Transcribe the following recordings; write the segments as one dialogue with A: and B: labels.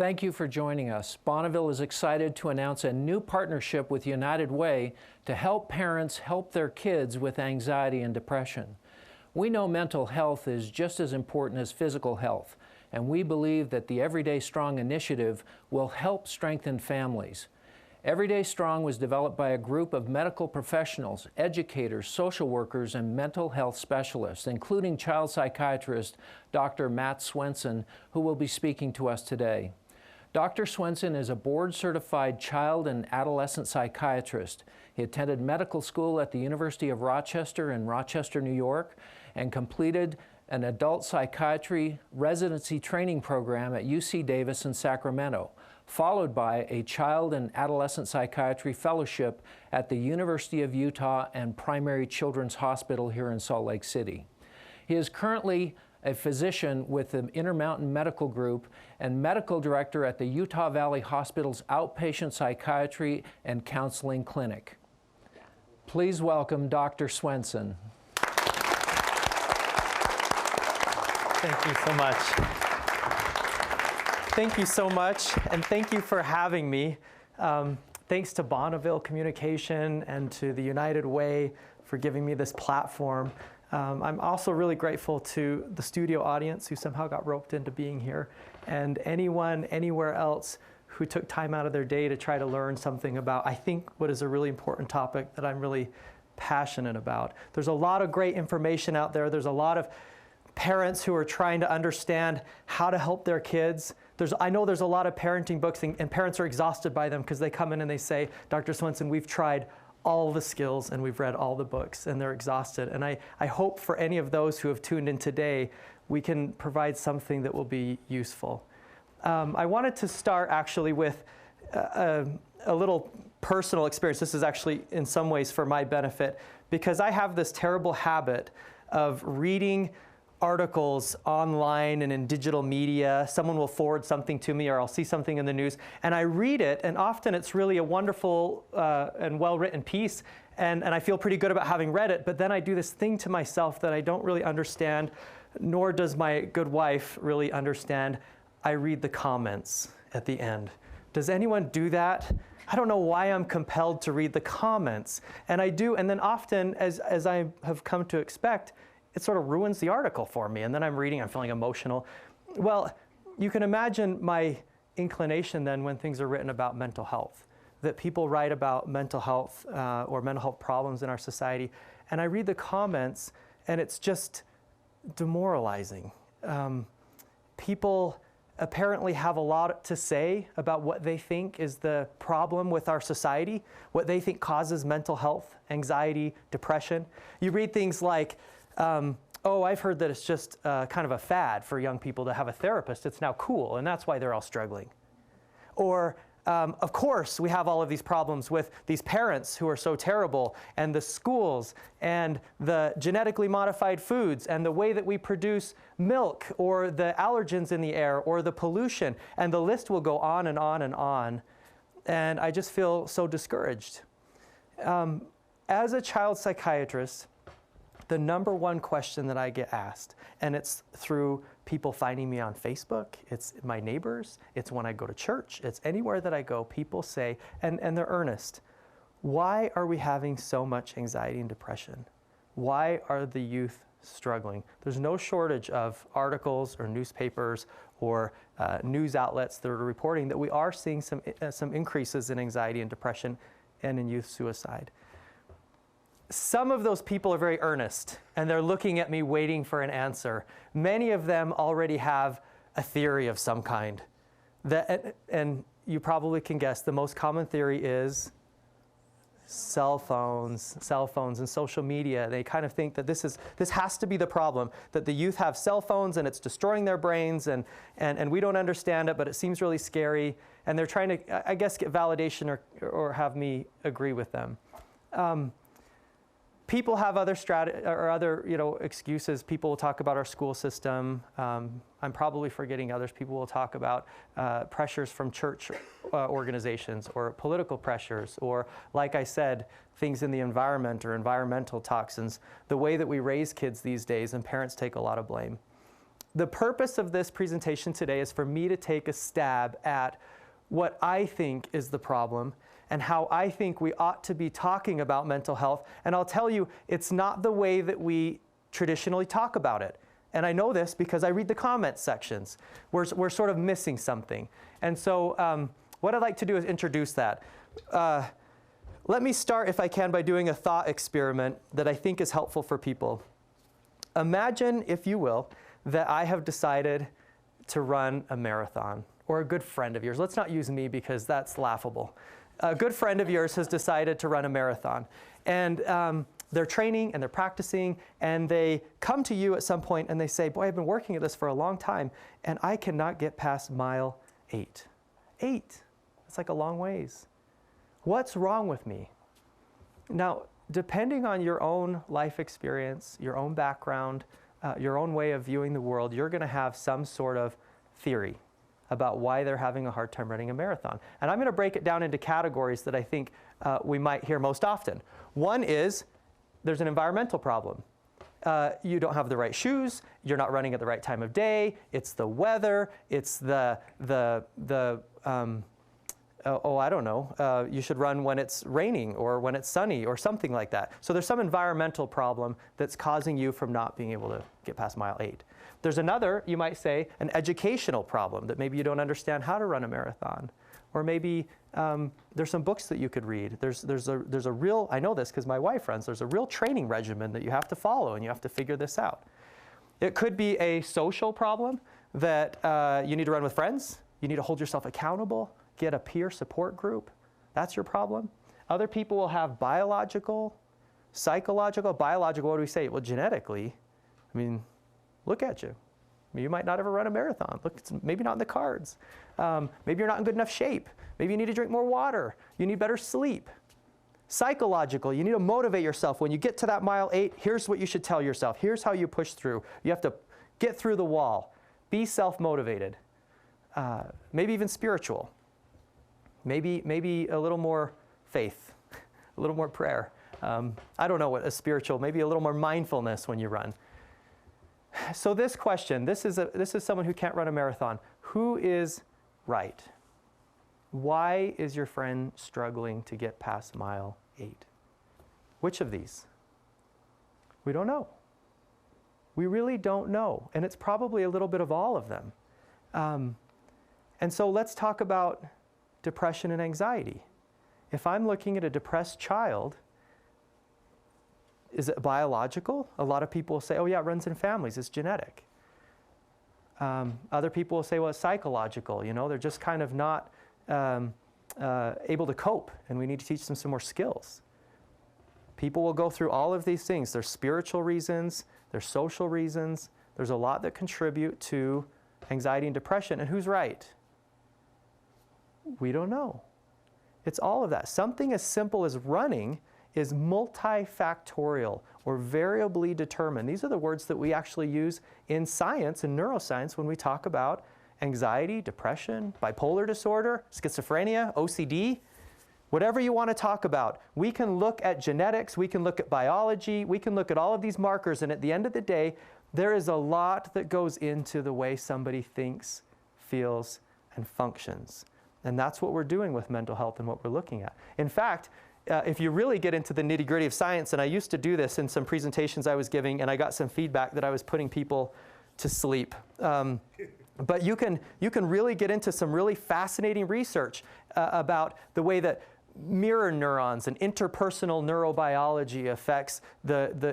A: Thank you for joining us. Bonneville is excited to announce a new partnership with United Way to help parents help their kids with anxiety and depression. We know mental health is just as important as physical health, and we believe that the Everyday Strong initiative will help strengthen families. Everyday Strong was developed by a group of medical professionals, educators, social workers, and mental health specialists, including child psychiatrist Dr. Matt Swenson, who will be speaking to us today. Dr. Swenson is a board-certified child and adolescent psychiatrist. He attended medical school at the University of Rochester in Rochester, New York, and completed an adult psychiatry residency training program at UC Davis in Sacramento, followed by a child and adolescent psychiatry fellowship at the University of Utah and Primary Children's Hospital here in Salt Lake City. He is currently a physician with the Intermountain Medical Group and medical director at the Utah Valley Hospital's Outpatient Psychiatry and Counseling Clinic. Please welcome Dr. Swenson.
B: Thank you so much. Thank you so much, and thank you for having me. Thanks to Bonneville Communication and to the United Way for giving me this platform. I'm also really grateful to the studio audience who somehow got roped into being here, and anyone, anywhere else who took time out of their day to try to learn something about, I think, what is a really important topic that I'm really passionate about. There's a lot of great information out there. There's a lot of parents who are trying to understand how to help their kids. I know there's a lot of parenting books, and parents are exhausted by them because they come in and they say, Dr. Swenson, we've tried all the skills and we've read all the books, and they're exhausted. And I hope for any of those who have tuned in today, we can provide something that will be useful. I wanted to start actually with a little personal experience. This is actually in some ways for my benefit, because I have this terrible habit of reading articles online and in digital media. Someone will forward something to me, or I'll see something in the news, and I read it, and often it's really a wonderful and well-written piece, and I feel pretty good about having read it, but then I do this thing to myself that I don't really understand, nor does my good wife really understand. I read the comments at the end. Does anyone do that? I don't know why I'm compelled to read the comments, and I do, and then often, as I have come to expect, it sort of ruins the article for me, and then I'm reading, I'm feeling emotional. Well, you can imagine my inclination then when things are written about mental health, that people write about mental health or mental health problems in our society, and I read the comments, and it's just demoralizing. People apparently have a lot to say about what they think is the problem with our society, what they think causes mental health, anxiety, depression. You read things like, oh, I've heard that it's just kind of a fad for young people to have a therapist. It's now cool, and that's why they're all struggling. Or, of course, we have all of these problems with these parents who are so terrible, and the schools, and the genetically modified foods, and the way that we produce milk, or the allergens in the air, or the pollution, and the list will go on and on and on. And I just feel so discouraged. As a child psychiatrist, the number one question that I get asked, and it's through people finding me on Facebook, it's my neighbors, it's when I go to church, it's anywhere that I go, people say, and they're earnest, why are we having so much anxiety and depression? Why are the youth struggling? There's no shortage of articles or newspapers or news outlets that are reporting that we are seeing some increases in anxiety and depression and in youth suicide. Some of those people are very earnest, and they're looking at me waiting for an answer. Many of them already have a theory of some kind. And you probably can guess, the most common theory is cell phones and social media. They kind of think that this has to be the problem, that the youth have cell phones and it's destroying their brains, and we don't understand it, but it seems really scary. And they're trying to, I guess, get validation or have me agree with them. People have other excuses. People will talk about our school system. I'm probably forgetting others. People will talk about pressures from church organizations or political pressures, or, like I said, things in the environment or environmental toxins, the way that we raise kids these days, and parents take a lot of blame. the purpose of this presentation today is for me to take a stab at what I think is the problem and how I think we ought to be talking about mental health. And I'll tell you, it's not the way that we traditionally talk about it. And I know this because I read the comment sections. We're sort of missing something. And so what I'd like to do is introduce that. Let me start, if I can, by doing a thought experiment that I think is helpful for people. Imagine, if you will, that I have decided to run a marathon, or a good friend of yours. Let's not use me because that's laughable. A good friend of yours has decided to run a marathon. And they're training and they're practicing, and they come to you at some point and they say, boy, I've been working at this for a long time, and I cannot get past mile 8. 8. That's like a long ways. What's wrong with me? Now, depending on your own life experience, your own background, your own way of viewing the world, you're going to have some sort of theory about why they're having a hard time running a marathon. And I'm going to break it down into categories that I think we might hear most often. One is there's an environmental problem. You don't have the right shoes, you're not running at the right time of day, it's the weather, it's I don't know, you should run when it's raining or when it's sunny or something like that. So there's some environmental problem that's causing you from not being able to get past mile 8. There's another, you might say, an educational problem that maybe you don't understand how to run a marathon. Or maybe there's some books that you could read. There's a real, I know this because my wife runs, there's a real training regimen that you have to follow and you have to figure this out. It could be a social problem that you need to run with friends. You need to hold yourself accountable. Get a peer support group. That's your problem. Other people will have biological, psychological. Biological, what do we say? Well, genetically, I mean, look at you. You might not ever run a marathon. Look, it's maybe not in the cards. Maybe you're not in good enough shape. Maybe you need to drink more water. You need better sleep. Psychological, you need to motivate yourself. When you get to that mile 8, here's what you should tell yourself. Here's how you push through. You have to get through the wall. Be self-motivated. Maybe even spiritual. Maybe a little more faith, a little more prayer. I don't know what a spiritual, maybe a little more mindfulness when you run. So this question, this is someone who can't run a marathon. Who is right? Why is your friend struggling to get past mile 8? Which of these? We don't know. We really don't know. And it's probably a little bit of all of them. And so let's talk about depression and anxiety. If I'm looking at a depressed child, is it biological? A lot of people will say, oh yeah, it runs in families, it's genetic. Other people will say, well, it's psychological. You know, they're just kind of not able to cope, and we need to teach them some more skills. People will go through all of these things. There's spiritual reasons, there's social reasons, there's a lot that contribute to anxiety and depression. And who's right? We don't know. It's all of that. Something as simple as running is multifactorial or variably determined. These are the words that we actually use in science and neuroscience when we talk about anxiety, depression, bipolar disorder, schizophrenia, OCD, whatever you want to talk about. We can look at genetics, we can look at biology, we can look at all of these markers, and at the end of the day, there is a lot that goes into the way somebody thinks, feels, and functions. And that's what we're doing with mental health and what we're looking at. In fact, if you really get into the nitty-gritty of science, and I used to do this in some presentations I was giving, and I got some feedback that I was putting people to sleep. But you can really get into some really fascinating research about the way that mirror neurons and interpersonal neurobiology affects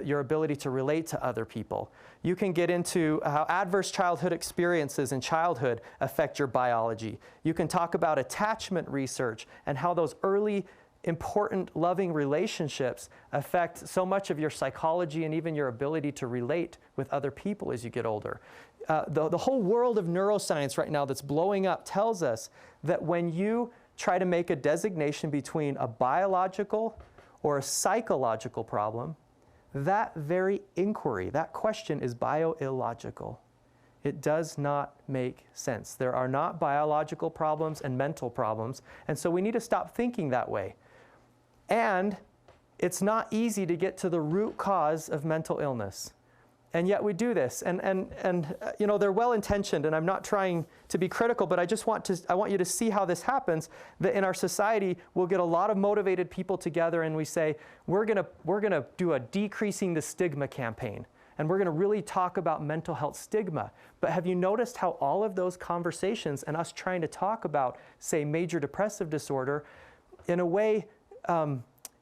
B: your ability to relate to other people. You can get into how adverse childhood experiences in childhood affect your biology. You can talk about attachment research and how those early important loving relationships affect so much of your psychology and even your ability to relate with other people as you get older. The whole world of neuroscience right now that's blowing up tells us that when you try to make a designation between a biological or a psychological problem, that very inquiry, that question is bioillogical. It does not make sense. There are not biological problems and mental problems, and so we need to stop thinking that way. And it's not easy to get to the root cause of mental illness. And yet we do this, and you know, they're well-intentioned, and I'm not trying to be critical, but I want you to see how this happens, that in our society, we'll get a lot of motivated people together and we say, we're gonna do a decreasing the stigma campaign, and we're gonna really talk about mental health stigma. But have you noticed how all of those conversations and us trying to talk about, say, major depressive disorder, in a way,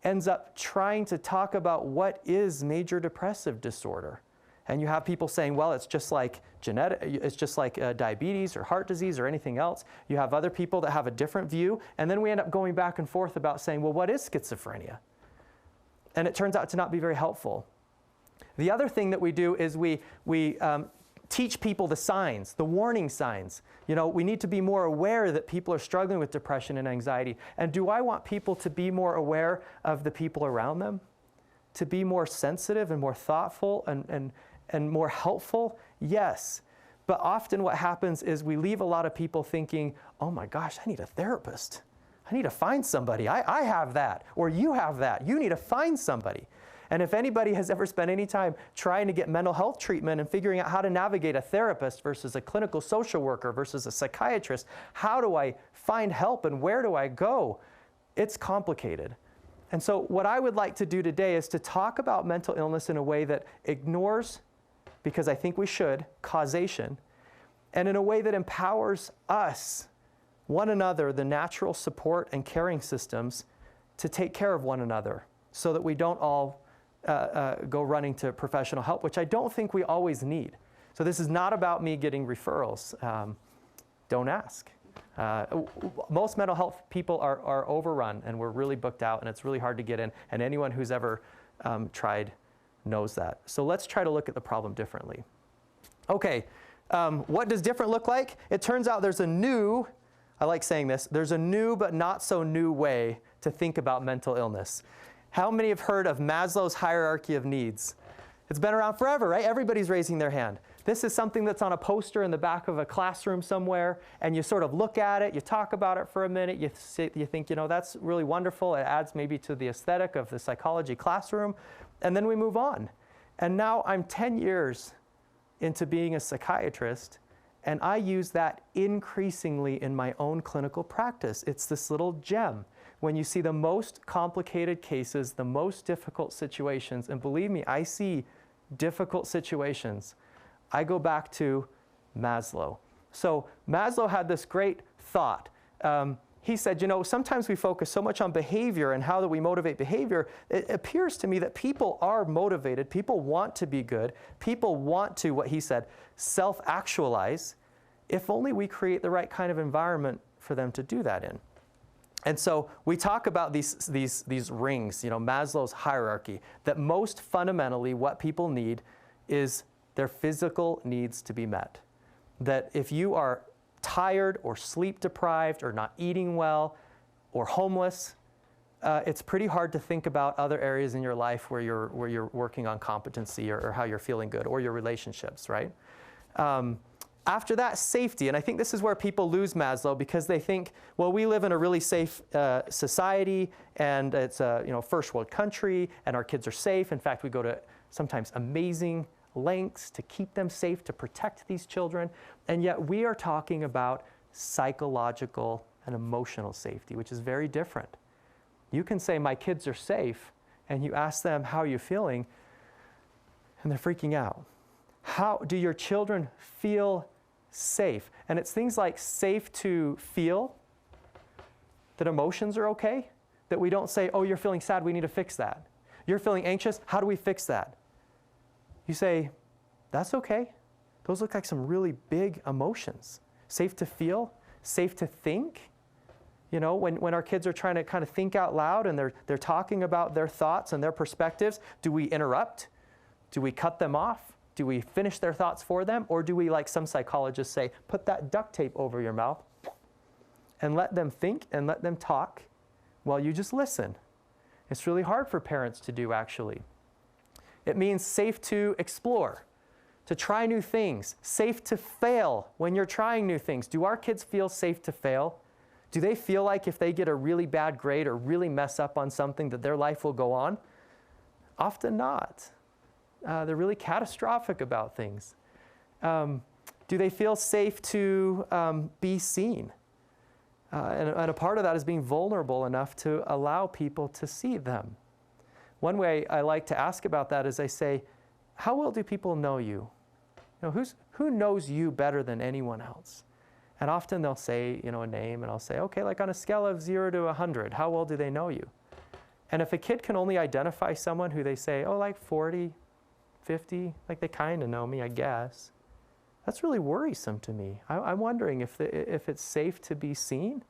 B: ends up trying to talk about what is major depressive disorder? And you have people saying, well, it's just like diabetes or heart disease or anything else. You have other people that have a different view. And then we end up going back and forth about saying, well, what is schizophrenia? And it turns out to not be very helpful. The other thing that we do is we teach people the signs, the warning signs. You know, we need to be more aware that people are struggling with depression and anxiety. And do I want people to be more aware of the people around them? To be more sensitive and more thoughtful and more helpful? Yes. But often what happens is we leave a lot of people thinking, oh my gosh, I need a therapist. I need to find somebody. I have that, or you have that. You need to find somebody. And if anybody has ever spent any time trying to get mental health treatment and figuring out how to navigate a therapist versus a clinical social worker versus a psychiatrist, how do I find help and where do I go? It's complicated. And so what I would like to do today is to talk about mental illness in a way that ignores, because I think we should, causation, and in a way that empowers us, one another, the natural support and caring systems, to take care of one another so that we don't all go running to professional help, which I don't think we always need. So this is not about me getting referrals. Don't ask. Most mental health people are overrun, and we're really booked out, and it's really hard to get in, and anyone who's ever tried knows that. So let's try to look at the problem differently. Okay, what does different look like? It turns out there's a new, I like saying this, there's a new but not so new way to think about mental illness. How many have heard of Maslow's hierarchy of needs? It's been around forever, right? Everybody's raising their hand. This is something that's on a poster in the back of a classroom somewhere, and you sort of look at it, you talk about it for a minute, you think, you know, that's really wonderful. It adds maybe to the aesthetic of the psychology classroom, and then we move on. And now I'm 10 years into being a psychiatrist, and I use that increasingly in my own clinical practice. It's this little gem. When you see the most complicated cases, the most difficult situations, and believe me, I see difficult situations, I go back to Maslow. So Maslow had this great thought. He said, you know, sometimes we focus so much on behavior and how do we motivate behavior. It appears to me that people are motivated. People want to be good. People want to, what he said, self-actualize, if only we create the right kind of environment for them to do that in. And so we talk about these rings, you know, Maslow's hierarchy, that most fundamentally what people need is their physical needs to be met. That if you are tired or sleep deprived or not eating well or homeless, it's pretty hard to think about other areas in your life where you're working on competency or how you're feeling good, or your relationships, right? After that, safety. And I think this is where people lose Maslow, because they think, well, we live in a really safe society, and it's a first world country, and our kids are safe. In fact, we go to sometimes amazing lengths to keep them safe, to protect these children. And yet we are talking about psychological and emotional safety, which is very different. You can say, my kids are safe, and you ask them, how are you feeling? And they're freaking out. How do your children feel safe? And it's things like safe to feel, that emotions are okay, that we don't say, oh, you're feeling sad, we need to fix that. You're feeling anxious, how do we fix that? You say, that's okay. Those look like some really big emotions. Safe to feel, safe to think. You know, when our kids are trying to kind of think out loud and they're talking about their thoughts and their perspectives, do we interrupt? Do we cut them off? Do we finish their thoughts for them? Or do we, like some psychologists say, put that duct tape over your mouth and let them think and let them talk while you just listen? It's really hard for parents to do, actually. It means safe to explore, to try new things, safe to fail when you're trying new things. Do our kids feel safe to fail? Do they feel like if they get a really bad grade or really mess up on something that their life will go on? Often not. They're really catastrophic about things. Do they feel safe to be seen? And a part of that is being vulnerable enough to allow people to see them. One way I like to ask about that is I say, how well do people know you? Who knows you better than anyone else? And often they'll say, a name, and I'll say, okay, like on a scale of 0 to 100, how well do they know you? And if a kid can only identify someone who they say, oh, like 40, 50, like they kind of know me, I guess, that's really worrisome to me. I'm wondering if it's safe to be seen,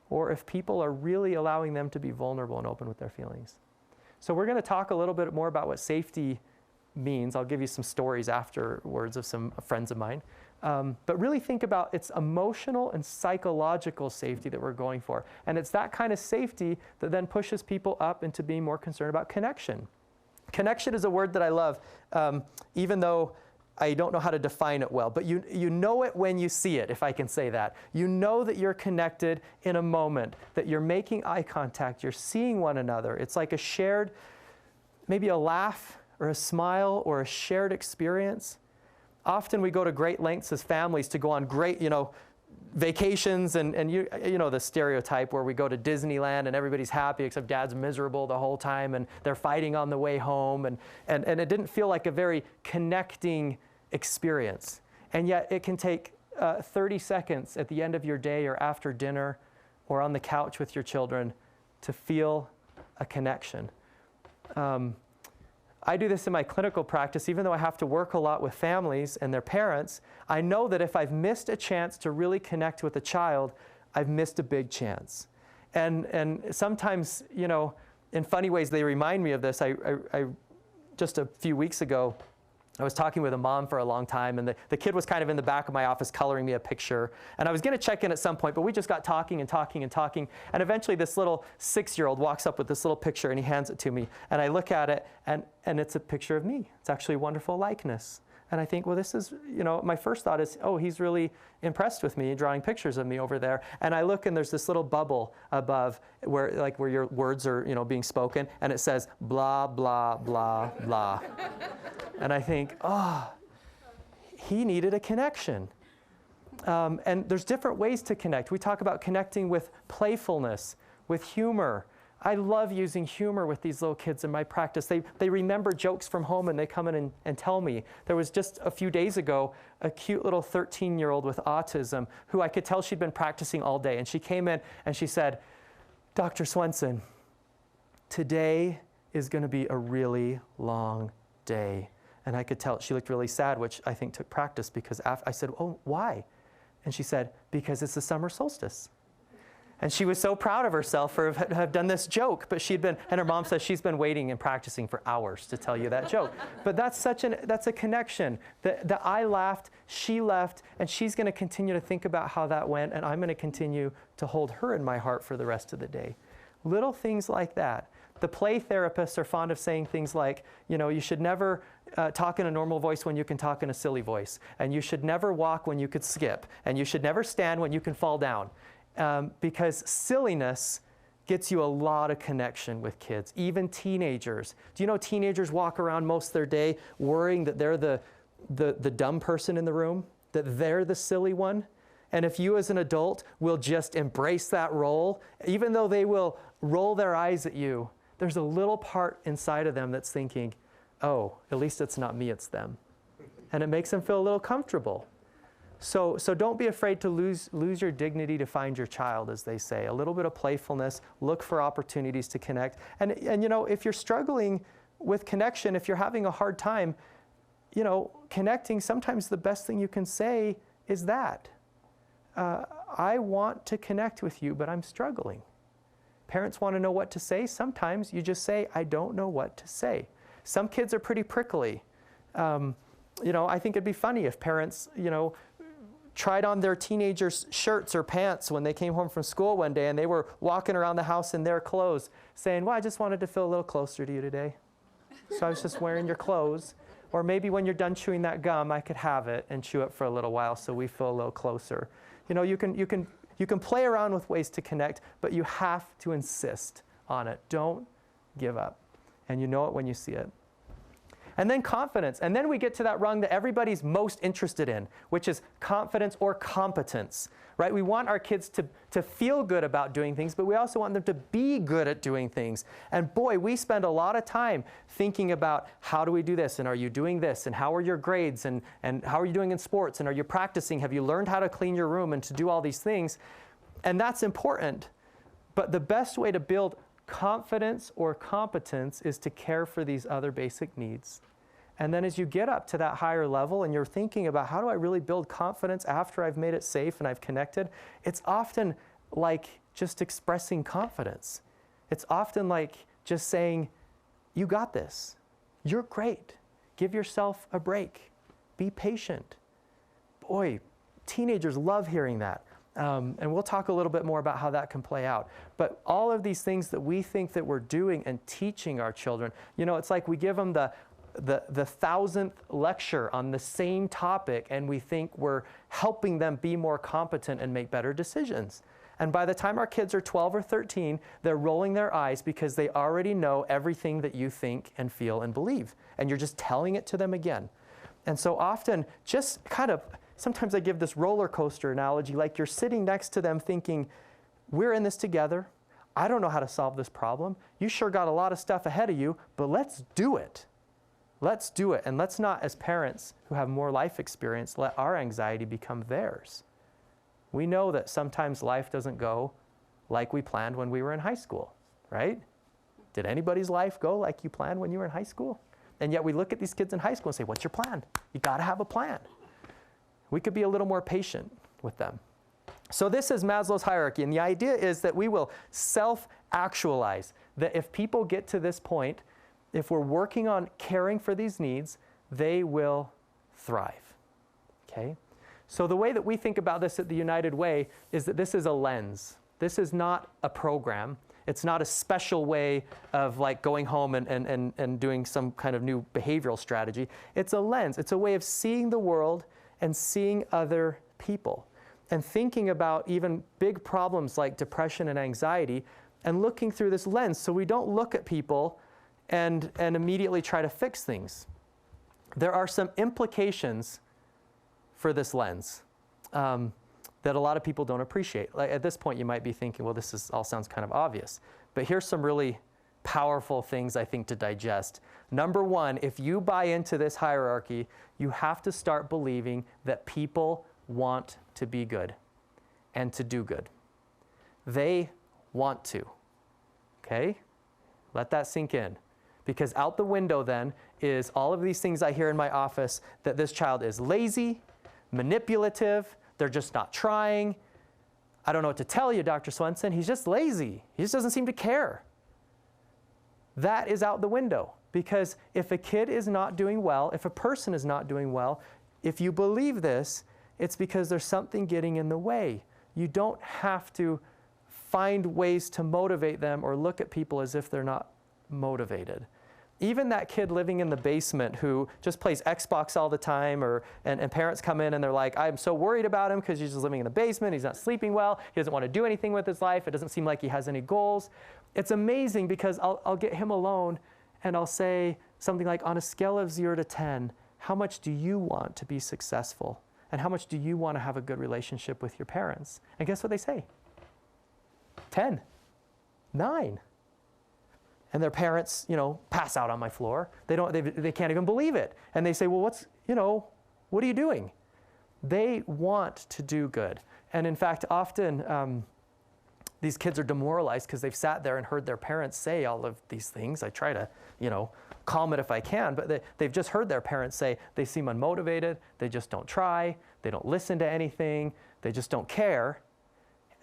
B: or if people are really allowing them to be vulnerable and open with their feelings. So we're going to talk a little bit more about what safety means. I'll give you some stories afterwards of some friends of mine. But really think about it's emotional and psychological safety that we're going for. And it's that kind of safety that then pushes people up into being more concerned about connection. Connection is a word that I love, even though I don't know how to define it well. But you know it when you see it, if I can say that. You know that you're connected in a moment, that you're making eye contact, you're seeing one another. It's like a shared, maybe a laugh or a smile or a shared experience. Often we go to great lengths as families to go on great, vacations, and you know the stereotype where we go to Disneyland and everybody's happy except dad's miserable the whole time and they're fighting on the way home, and it didn't feel like a very connecting experience. And yet it can take 30 seconds at the end of your day or after dinner or on the couch with your children to feel a connection. I do this in my clinical practice. Even though I have to work a lot with families and their parents, I know that if I've missed a chance to really connect with a child, I've missed a big chance. And sometimes, in funny ways, they remind me of this. I just a few weeks ago, I was talking with a mom for a long time, and the kid was kind of in the back of my office coloring me a picture. And I was going to check in at some point, but we just got talking and talking and talking. And eventually this little 6-year-old walks up with this little picture, and he hands it to me. And I look at it, and it's a picture of me. It's actually a wonderful likeness. And I think, well, this is, my first thought is, oh, he's really impressed with me drawing pictures of me over there. And I look, and there's this little bubble above where your words are, being spoken, and it says blah, blah, blah, blah. And I think, oh, he needed a connection. And there's different ways to connect. We talk about connecting with playfulness, with humor. I love using humor with these little kids in my practice. They remember jokes from home, and they come in and tell me. There was just a few days ago a cute little 13-year-old with autism who I could tell she'd been practicing all day. And she came in and she said, Dr. Swenson, today is going to be a really long day. And I could tell she looked really sad, which I think took practice, because I said, oh, why? And she said, because it's the summer solstice. And she was so proud of herself for have done this joke, but and her mom says she's been waiting and practicing for hours to tell you that joke. But that's a connection. That I laughed, she left, and she's going to continue to think about how that went, and I'm going to continue to hold her in my heart for the rest of the day. Little things like that. The play therapists are fond of saying things like, you should never talk in a normal voice when you can talk in a silly voice. And you should never walk when you could skip. And you should never stand when you can fall down. Because silliness gets you a lot of connection with kids, even teenagers. Do you know teenagers walk around most of their day worrying that they're the dumb person in the room, that they're the silly one? And if you as an adult will just embrace that role, even though they will roll their eyes at you, there's a little part inside of them that's thinking, oh, at least it's not me, it's them. And it makes them feel a little comfortable. So don't be afraid to lose your dignity to find your child, as they say. A little bit of playfulness, look for opportunities to connect. And if you're struggling with connection, if you're having a hard time, connecting, sometimes the best thing you can say is that. I want to connect with you, but I'm struggling. Parents want to know what to say. Sometimes you just say, I don't know what to say. Some kids are pretty prickly. I think it'd be funny if parents, tried on their teenagers' shirts or pants when they came home from school one day and they were walking around the house in their clothes saying, well, I just wanted to feel a little closer to you today. So I was just wearing your clothes. Or maybe when you're done chewing that gum, I could have it and chew it for a little while so we feel a little closer. You can play around with ways to connect, but you have to insist on it. Don't give up. And you know it when you see it. And then confidence. And then we get to that rung that everybody's most interested in, which is confidence or competence, right? We want our kids to feel good about doing things, but we also want them to be good at doing things. And boy, we spend a lot of time thinking about how do we do this, and are you doing this, and how are your grades, and how are you doing in sports, and are you practicing? Have you learned how to clean your room and to do all these things? And that's important. But the best way to build confidence or competence is to care for these other basic needs. And then as you get up to that higher level and you're thinking about how do I really build confidence after I've made it safe and I've connected, it's often like just expressing confidence. It's often like just saying, you got this. You're great. Give yourself a break. Be patient. Boy, teenagers love hearing that. And we'll talk a little bit more about how that can play out. But all of these things that we think that we're doing and teaching our children, you know, it's like we give them the 1,000th lecture on the same topic, and we think we're helping them be more competent and make better decisions. And by the time our kids are 12 or 13, they're rolling their eyes because they already know everything that you think and feel and believe. And you're just telling it to them again. And so often, just kind of, sometimes I give this roller coaster analogy, like you're sitting next to them thinking, we're in this together. I don't know how to solve this problem. You sure got a lot of stuff ahead of you, but let's do it. Let's do it. And let's not, as parents who have more life experience, let our anxiety become theirs. We know that sometimes life doesn't go like we planned when we were in high school, right? Did anybody's life go like you planned when you were in high school? And yet we look at these kids in high school and say, what's your plan? You got to have a plan. We could be a little more patient with them. So this is Maslow's hierarchy, and the idea is that we will self-actualize, that if people get to this point, if we're working on caring for these needs, they will thrive, okay? So the way that we think about this at the United Way is that this is a lens. This is not a program. It's not a special way of like going home and doing some kind of new behavioral strategy. It's a lens. It's a way of seeing the world and seeing other people and thinking about even big problems like depression and anxiety and looking through this lens so we don't look at people and immediately try to fix things. There are some implications for this lens that a lot of people don't appreciate. Like at this point you might be thinking, well, all sounds kind of obvious. But here's some really powerful things I think to digest. Number one, if you buy into this hierarchy, you have to start believing that people want to be good and to do good. They want to, okay? Let that sink in. Because out the window then is all of these things I hear in my office, that this child is lazy, manipulative, they're just not trying. I don't know what to tell you, Dr. Swenson, he's just lazy. He just doesn't seem to care. That is out the window. Because if a kid is not doing well, if a person is not doing well, if you believe this, it's because there's something getting in the way. You don't have to find ways to motivate them or look at people as if they're not motivated. Even that kid living in the basement who just plays Xbox all the time, and parents come in and they're like, I'm so worried about him because he's just living in the basement, he's not sleeping well, he doesn't want to do anything with his life, it doesn't seem like he has any goals. It's amazing because I'll get him alone and I'll say something like, on a scale of 0 to 10, how much do you want to be successful? And how much do you want to have a good relationship with your parents? And guess what they say? 10, 9. And their parents, pass out on my floor. They can't even believe it. And they say, well, what are you doing? They want to do good. And in fact, often these kids are demoralized because they've sat there and heard their parents say all of these things. I try to, calm it if I can, but they've just heard their parents say they seem unmotivated, they just don't try, they don't listen to anything, they just don't care.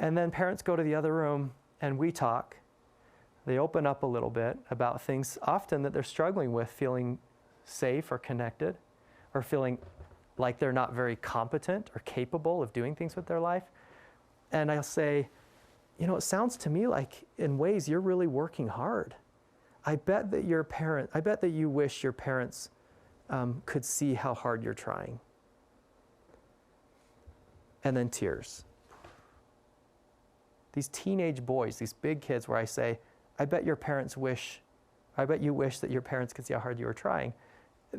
B: And then parents go to the other room and we talk. They open up a little bit about things often that they're struggling with, feeling safe or connected, or feeling like they're not very competent or capable of doing things with their life. And I'll say, it sounds to me like in ways you're really working hard. I bet that you wish your parents could see how hard you're trying. And then tears. These teenage boys, these big kids where I say, I bet you wish that your parents could see how hard you were trying.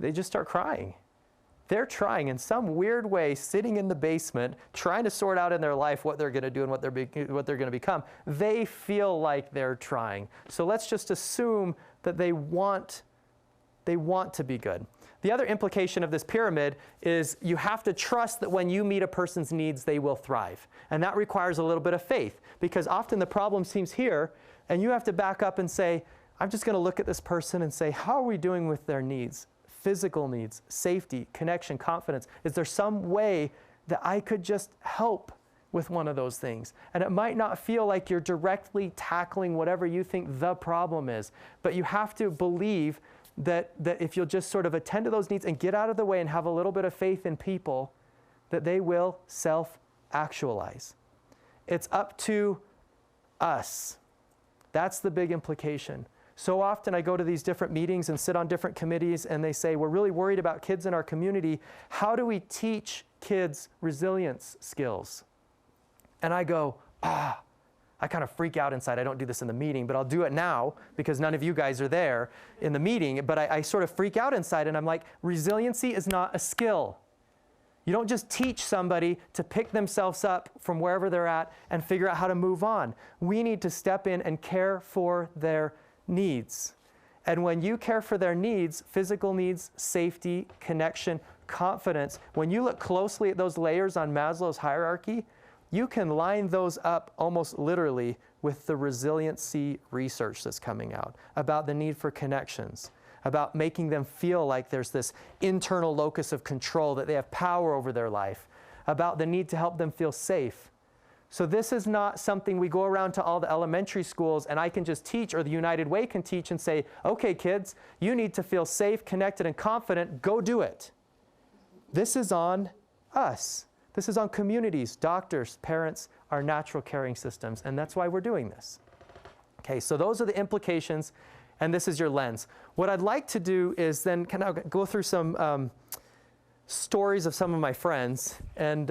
B: they just start crying. They're trying in some weird way, sitting in the basement, trying to sort out in their life what they're going to do and what they're going to become. They feel like they're trying. So let's just assume that they want to be good. The other implication of this pyramid is you have to trust that when you meet a person's needs, they will thrive. And that requires a little bit of faith, because often the problem seems here, and you have to back up and say, I'm just going to look at this person and say, how are we doing with their needs? Physical needs, safety, connection, confidence. Is there some way that I could just help with one of those things? And it might not feel like you're directly tackling whatever you think the problem is, but you have to believe that if you'll just sort of attend to those needs and get out of the way and have a little bit of faith in people, that they will self-actualize. It's up to us. That's the big implication. So often I go to these different meetings and sit on different committees, and they say, we're really worried about kids in our community. How do we teach kids resilience skills? And I go, I kind of freak out inside. I don't do this in the meeting, but I'll do it now because none of you guys are there in the meeting. But I sort of freak out inside, and I'm like, resiliency is not a skill. You don't just teach somebody to pick themselves up from wherever they're at and figure out how to move on. We need to step in and care for their needs. And when you care for their needs, physical needs, safety, connection, confidence, when you look closely at those layers on Maslow's hierarchy, you can line those up almost literally with the resiliency research that's coming out about the need for connections, about making them feel like there's this internal locus of control, that they have power over their life, about the need to help them feel safe. So this is not something we go around to all the elementary schools and I can just teach, or the United Way can teach and say, okay, kids, you need to feel safe, connected, and confident. Go do it. This is on us. This is on communities, doctors, parents, our natural caring systems, and that's why we're doing this. Okay, so those are the implications, and this is your lens. What I'd like to do is then kind of go through some stories of some of my friends, and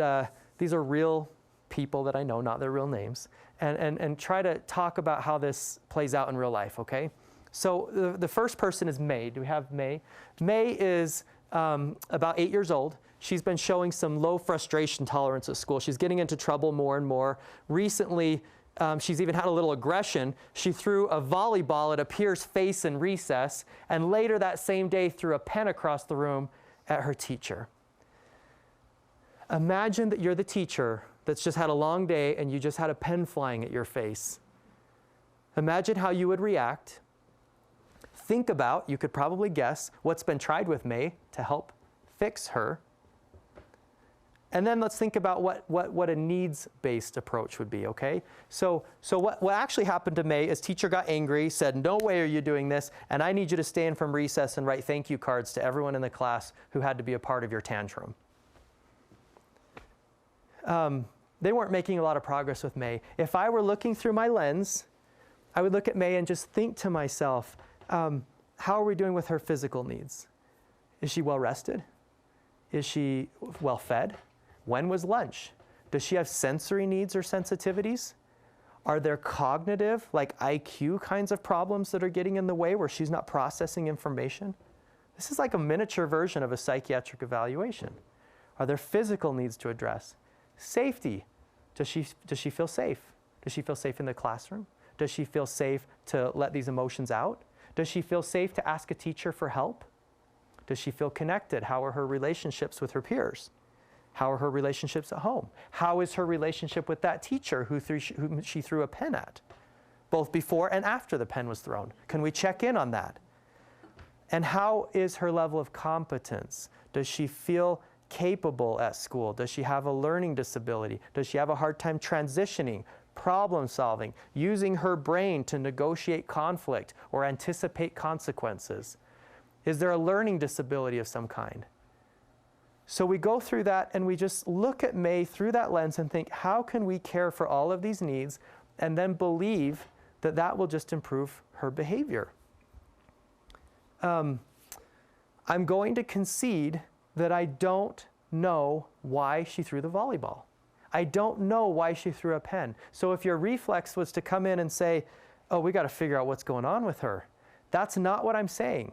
B: these are real people that I know, not their real names, and try to talk about how this plays out in real life, okay? So the first person is May. Do we have May? May is about 8 years old. She's been showing some low frustration tolerance at school. She's getting into trouble more and more. Recently, she's even had a little aggression. She threw a volleyball at a peer's face in recess, and later that same day threw a pen across the room at her teacher. Imagine that you're the teacher that's just had a long day and you just had a pen flying at your face. Imagine how you would react. Think about, you could probably guess, what's been tried with May to help fix her. And then let's think about what a needs-based approach would be, okay? So what actually happened to May is teacher got angry, said, no way are you doing this, and I need you to stay in from recess and write thank you cards to everyone in the class who had to be a part of your tantrum. They weren't making a lot of progress with May. If I were looking through my lens, I would look at May and just think to myself, how are we doing with her physical needs? Is she well rested? Is she well fed? When was lunch? Does she have sensory needs or sensitivities? Are there cognitive, like IQ kinds of problems that are getting in the way where she's not processing information? This is like a miniature version of a psychiatric evaluation. Are there physical needs to address? Safety. Does she feel safe? Does she feel safe in the classroom? Does she feel safe to let these emotions out? Does she feel safe to ask a teacher for help? Does she feel connected? How are her relationships with her peers? How are her relationships at home? How is her relationship with that teacher whom she threw a pen at, both before and after the pen was thrown? Can we check in on that? And how is her level of competence? Does she feel capable at school? Does she have a learning disability? Does she have a hard time transitioning, problem solving, using her brain to negotiate conflict or anticipate consequences? Is there a learning disability of some kind? So we go through that and we just look at May through that lens and think, how can we care for all of these needs, and then believe that that will just improve her behavior? I'm going to concede that I don't know why she threw the volleyball. I don't know why she threw a pen. So if your reflex was to come in and say, oh, we got to figure out what's going on with her, that's not what I'm saying.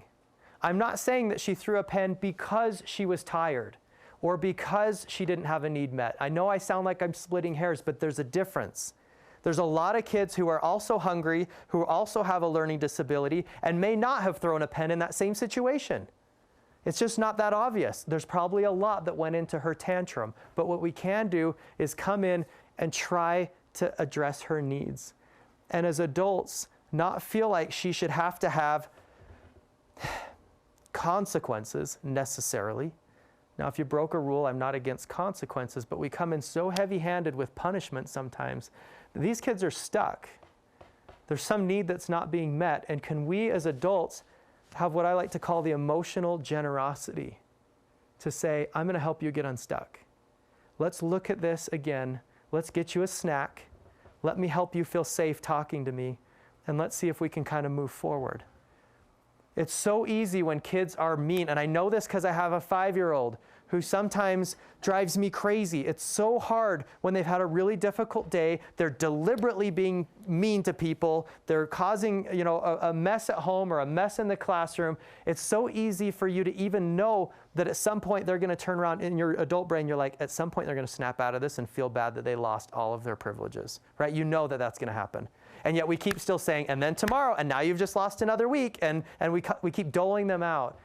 B: I'm not saying that she threw a pen because she was tired or because she didn't have a need met. I know I sound like I'm splitting hairs, but there's a difference. There's a lot of kids who are also hungry, who also have a learning disability, and may not have thrown a pen in that same situation. It's just not that obvious. There's probably a lot that went into her tantrum. But what we can do is come in and try to address her needs. And as adults, not feel like she should have to have consequences necessarily. Now, if you broke a rule, I'm not against consequences, but we come in so heavy-handed with punishment sometimes. These kids are stuck. There's some need that's not being met, and can we as adults have what I like to call the emotional generosity to say, I'm going to help you get unstuck. Let's look at this again. Let's get you a snack. Let me help you feel safe talking to me, and let's see if we can kind of move forward. It's so easy when kids are mean, and I know this because I have a 5-year-old who sometimes drives me crazy. It's so hard when they've had a really difficult day. They're deliberately being mean to people. They're causing, a mess at home or a mess in the classroom. It's so easy for you to even know that at some point they're going to turn around. In your adult brain, you're like, at some point they're going to snap out of this and feel bad that they lost all of their privileges, right? You know that that's going to happen. And yet we keep still saying, and then tomorrow, and now you've just lost another week, and we keep doling them out.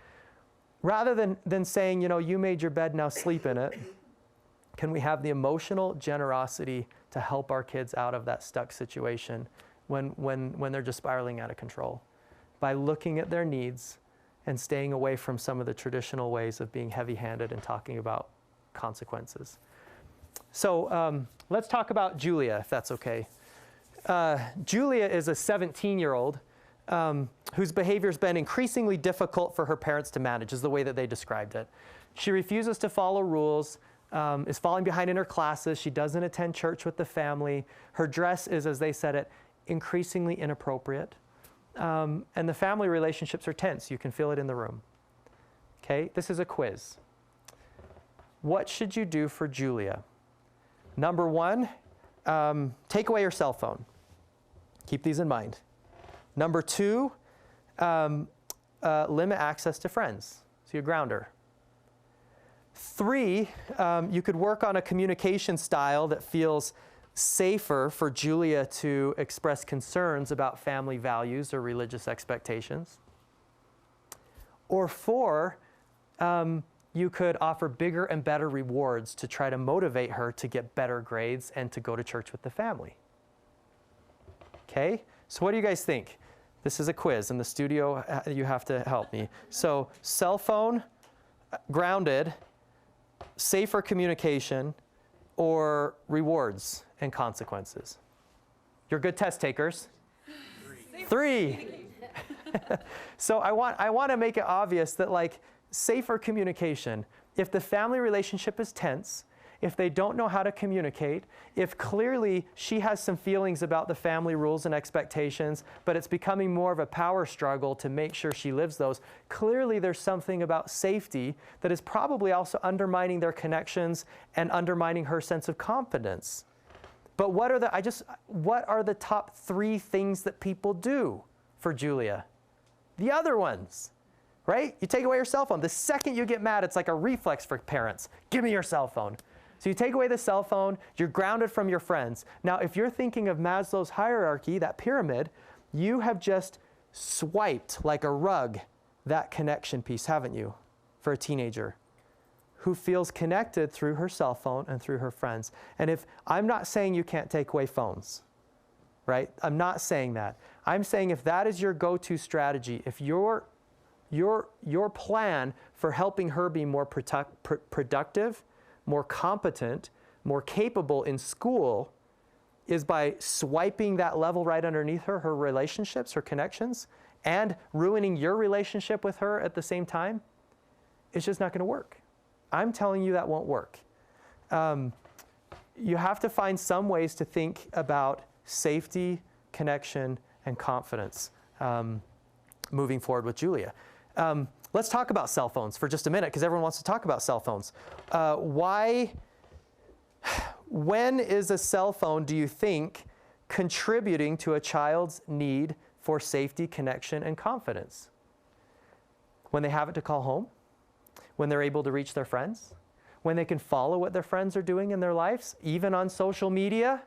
B: Rather than saying, you made your bed, now sleep in it, can we have the emotional generosity to help our kids out of that stuck situation when they're just spiraling out of control? By looking at their needs and staying away from some of the traditional ways of being heavy-handed and talking about consequences. So let's talk about Julia, if that's okay. Julia is a 17-year-old whose behavior has been increasingly difficult for her parents to manage, is the way that they described it. She refuses to follow rules, is falling behind in her classes. She doesn't attend church with the family. Her dress is, as they said it, increasingly inappropriate. And the family relationships are tense. You can feel it in the room. Okay, this is a quiz. What should you do for Julia? Number 1, take away your cell phone. Keep these in mind. Number 2, limit access to friends. So you ground her. 3, you could work on a communication style that feels safer for Julia to express concerns about family values or religious expectations. Or 4, you could offer bigger and better rewards to try to motivate her to get better grades and to go to church with the family. Okay? So what do you guys think? This is a quiz. In the studio, you have to help me. So cell phone, grounded, safer communication, or rewards and consequences? You're good test takers. 3. So I want to make it obvious that safer communication, if the family relationship is tense, if they don't know how to communicate, if clearly she has some feelings about the family rules and expectations, but it's becoming more of a power struggle to make sure she lives those, clearly there's something about safety that is probably also undermining their connections and undermining her sense of confidence. But what are the top 3 things that people do for Julia? The other ones, right? You take away your cell phone. The second you get mad, it's like a reflex for parents. Give me your cell phone. So you take away the cell phone, you're grounded from your friends. Now, if you're thinking of Maslow's hierarchy, that pyramid, you have just swiped like a rug that connection piece, haven't you, for a teenager who feels connected through her cell phone and through her friends. And I'm not saying you can't take away phones, right? I'm not saying that. I'm saying if that is your go-to strategy, if your plan for helping her be more productive, more competent, more capable in school is by swiping that level right underneath her relationships, her connections, and ruining your relationship with her at the same time, it's just not going to work. I'm telling you that won't work. You have to find some ways to think about safety, connection, and confidence moving forward with Julia. Let's talk about cell phones for just a minute, because everyone wants to talk about cell phones. When is a cell phone, do you think, contributing to a child's need for safety, connection, and confidence? when they have it to call home, when they're able to reach their friends, when they can follow what their friends are doing in their lives, even on social media.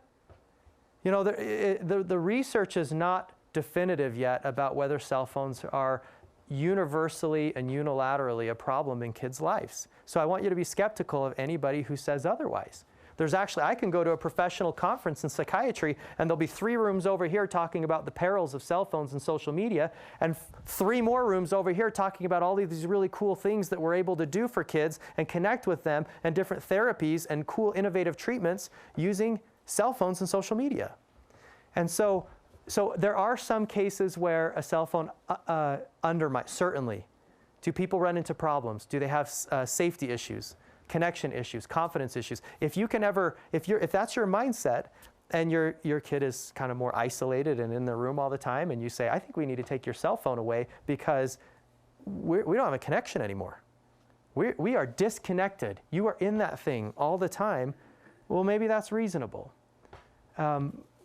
B: You know, the research is not definitive yet about whether cell phones are universally and unilaterally a problem in kids' lives. So I want you to be skeptical of anybody who says otherwise. There's actually, I can go to a professional conference in psychiatry and there'll be 3 rooms over here talking about the perils of cell phones and social media, and 3 more rooms over here talking about all of these really cool things that we're able to do for kids and connect with them, and different therapies and cool innovative treatments using cell phones and social media. And so there are some cases where a cell phone undermines, certainly. Do people run into problems? Do they have safety issues, connection issues, confidence issues? If that's your mindset, and your kid is kind of more isolated and in their room all the time, and you say, I think we need to take your cell phone away because we don't have a connection anymore. We are disconnected. You are in that thing all the time. Well, maybe that's reasonable.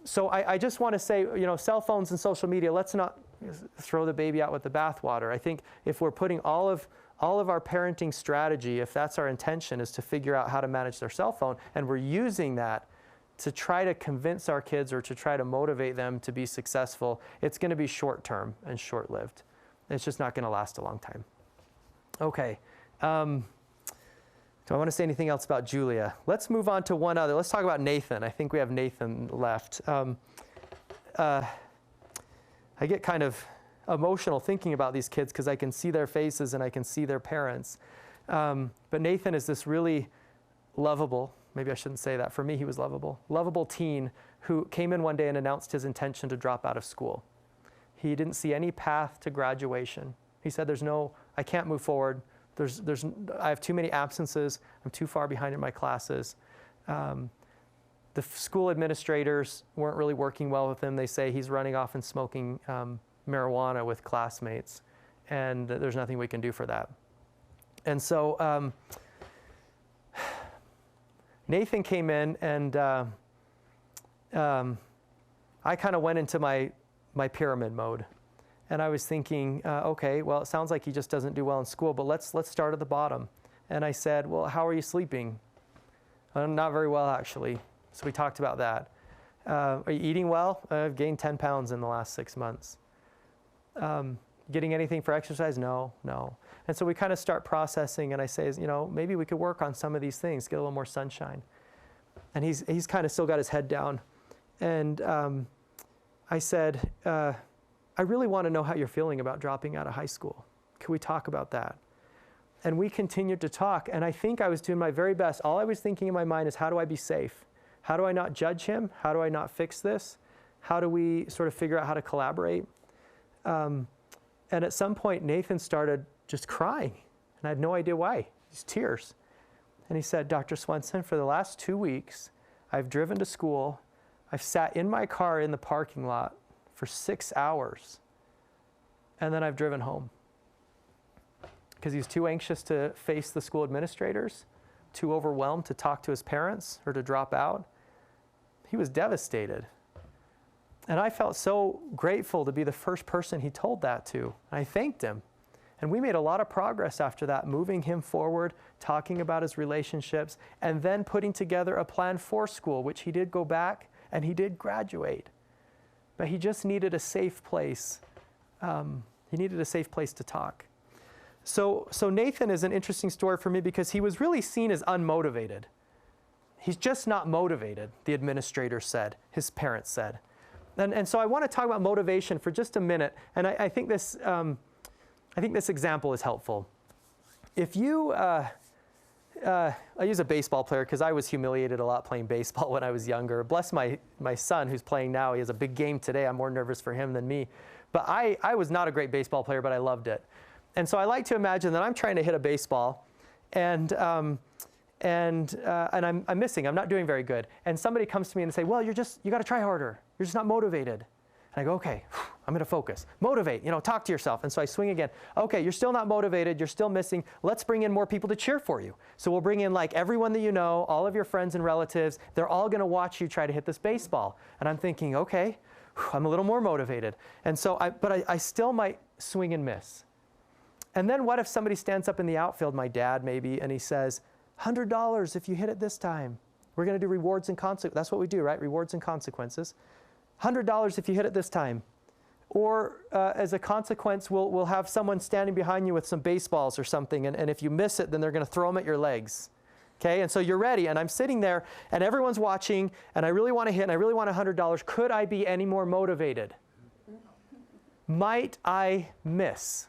B: So I just want to say, you know, cell phones and social media, let's not throw the baby out with the bathwater. I think if we're putting all of our parenting strategy, if that's our intention, is to figure out how to manage their cell phone, and we're using that to try to convince our kids or to try to motivate them to be successful, it's going to be short-term and short-lived. It's just not going to last a long time. Okay. Do I want to say anything else about Julia? Let's move on to one other. Let's talk about Nathan. I think we have Nathan left. I get kind of emotional thinking about these kids because I can see their faces and I can see their parents. But Nathan is this really lovable, maybe I shouldn't say that, for me he was lovable teen who came in one day and announced his intention to drop out of school. He didn't see any path to graduation. He said, I can't move forward. I have too many absences. I'm too far behind in my classes. The school administrators weren't really working well with him. They say he's running off and smoking marijuana with classmates, and there's nothing we can do for that. And so Nathan came in, and I kind of went into my pyramid mode. And I was thinking, okay, well, it sounds like he just doesn't do well in school, but let's start at the bottom. And I said, well, how are you sleeping? Not very well, actually. So we talked about that. Are you eating well? I've gained 10 pounds in the last 6 months. Getting anything for exercise? No. And so we kind of start processing, and I say, you know, maybe we could work on some of these things, get a little more sunshine. And he's kind of still got his head down. And I said, I really want to know how you're feeling about dropping out of high school. Can we talk about that? And we continued to talk, and I think I was doing my very best. All I was thinking in my mind is, how do I be safe? How do I not judge him? How do I not fix this? How do we sort of figure out how to collaborate? And at some point, Nathan started just crying, and I had no idea why. These tears. And he said, Dr. Swenson, for the last 2 weeks, I've driven to school. I've sat in my car in the parking lot for 6 hours, and then I've driven home because he was too anxious to face the school administrators, too overwhelmed to talk to his parents or to drop out. He was devastated. And I felt so grateful to be the first person he told that to. I thanked him. And we made a lot of progress after that, moving him forward, talking about his relationships, and then putting together a plan for school, which he did go back and he did graduate. But he just needed a safe place. He needed a safe place to talk. So Nathan is an interesting story for me because he was really seen as unmotivated. He's just not motivated, the administrator said, his parents said. And so I want to talk about motivation for just a minute. And I think this example is helpful. If you, I use a baseball player because I was humiliated a lot playing baseball when I was younger. Bless my son who's playing now. He has a big game today. I'm more nervous for him than me. But I was not a great baseball player, but I loved it. And so I like to imagine that I'm trying to hit a baseball, and I'm missing. I'm not doing very good. And somebody comes to me and say, well, you got to try harder. You're just not motivated. And I go, okay, I'm going to focus. Motivate, talk to yourself. And so I swing again. Okay, you're still not motivated. You're still missing. Let's bring in more people to cheer for you. So we'll bring in like everyone that you know, all of your friends and relatives. They're all going to watch you try to hit this baseball. And I'm thinking, okay, I'm a little more motivated. And so, but I still might swing and miss. And then what if somebody stands up in the outfield, my dad maybe, and he says, $100 if you hit it this time. We're going to do rewards and consequences. That's what we do, right? Rewards and consequences. $100 if you hit it this time. Or as a consequence, we'll have someone standing behind you with some baseballs or something, and if you miss it, then they're going to throw them at your legs. Okay, and so you're ready, and I'm sitting there, and everyone's watching, and I really want to hit, and I really want $100. Could I be any more motivated? Might I miss?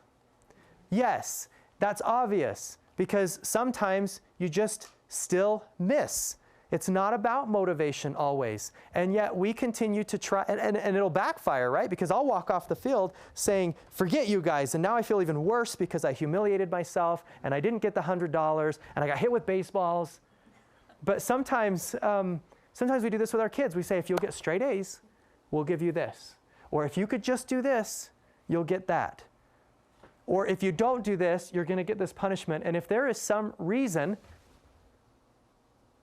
B: Yes, that's obvious, because sometimes you just still miss. It's not about motivation always. And yet we continue to try, and it'll backfire, right? Because I'll walk off the field saying, forget you guys, and now I feel even worse because I humiliated myself, and I didn't get the $100, and I got hit with baseballs. But sometimes we do this with our kids. We say, if you'll get straight A's, we'll give you this. Or if you could just do this, you'll get that. Or if you don't do this, you're going to get this punishment. And if there is some reason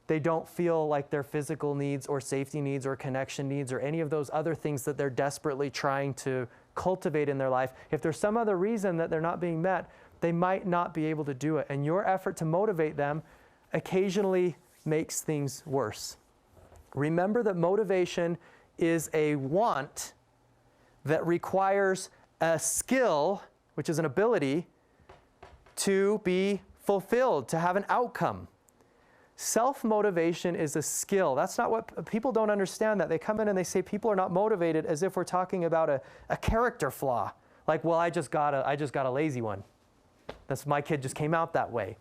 B: they don't feel like their physical needs or safety needs or connection needs or any of those other things that they're desperately trying to cultivate in their life, if there's some other reason that they're not being met, they might not be able to do it. And your effort to motivate them occasionally makes things worse. Remember that motivation is a want that requires a skill, which is an ability, to be fulfilled, to have an outcome. Self-motivation is a skill. That's not what people don't understand. That they come in and they say people are not motivated as if we're talking about a character flaw. Like, well, I just got a lazy one. That's my kid just came out that way.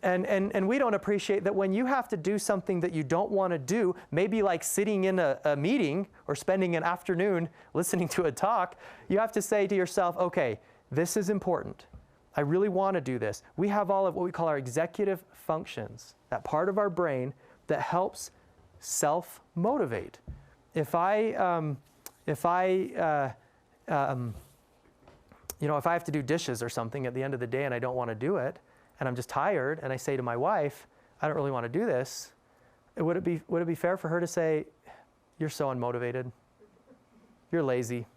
B: And we don't appreciate that when you have to do something that you don't want to do, maybe like sitting in a meeting or spending an afternoon listening to a talk, you have to say to yourself, okay, this is important. I really want to do this. We have all of what we call our executive functions, that part of our brain that helps self-motivate. If I have to do dishes or something at the end of the day and I don't want to do it, and I'm just tired, and I say to my wife, I don't really want to do this, would it be fair for her to say, you're so unmotivated, you're lazy?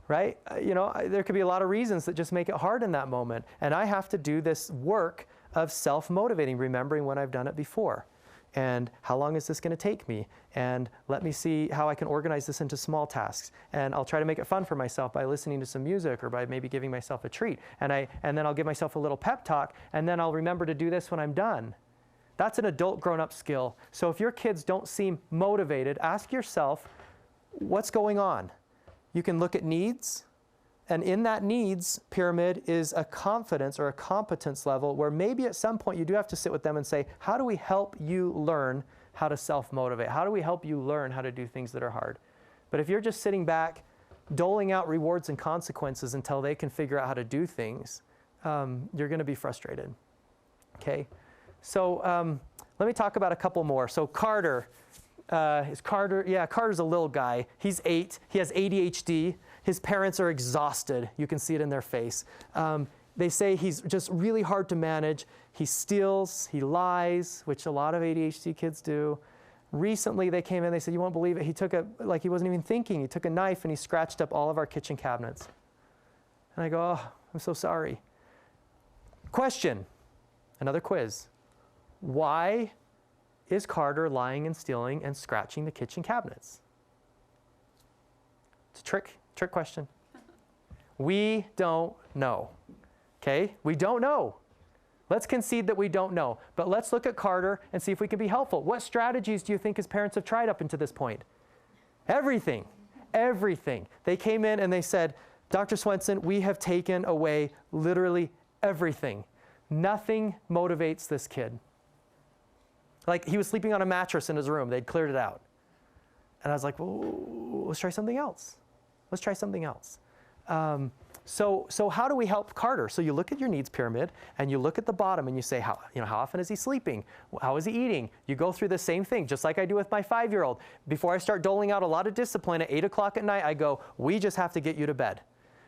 B: Right? There could be a lot of reasons that just make it hard in that moment. And I have to do this work of self-motivating, remembering when I've done it before. And how long is this going to take me? And let me see how I can organize this into small tasks. And I'll try to make it fun for myself by listening to some music or by maybe giving myself a treat. And then I'll give myself a little pep talk, and then I'll remember to do this when I'm done. That's an adult grown-up skill. So if your kids don't seem motivated, ask yourself, what's going on? You can look at needs, and in that needs pyramid is a confidence or a competence level where maybe at some point you do have to sit with them and say, how do we help you learn how to self-motivate? How do we help you learn how to do things that are hard? But if you're just sitting back, doling out rewards and consequences until they can figure out how to do things, you're going to be frustrated. Okay? So let me talk about a couple more. So Carter. Carter's a little guy. He's 8. He has ADHD. His parents are exhausted. You can see it in their face. They say he's just really hard to manage. He steals, he lies, which a lot of ADHD kids do. Recently they came in, they said, you won't believe it. He took like he wasn't even thinking. He took a knife and he scratched up all of our kitchen cabinets. And I go, oh, I'm so sorry. Question, another quiz. Why is Carter lying and stealing and scratching the kitchen cabinets? It's a trick question. We don't know. Okay? We don't know. Let's concede that we don't know. But let's look at Carter and see if we can be helpful. What strategies do you think his parents have tried up until this point? Everything. Everything. They came in and they said, Dr. Swenson, we have taken away literally everything. Nothing motivates this kid. Like, he was sleeping on a mattress in his room. They'd cleared it out. And I was like, well, let's try something else. Let's try something else. So how do we help Carter? So you look at your needs pyramid, and you look at the bottom, and you say, how often is he sleeping? How is he eating? You go through the same thing, just like I do with my 5-year-old. Before I start doling out a lot of discipline at 8 o'clock at night, I go, we just have to get you to bed.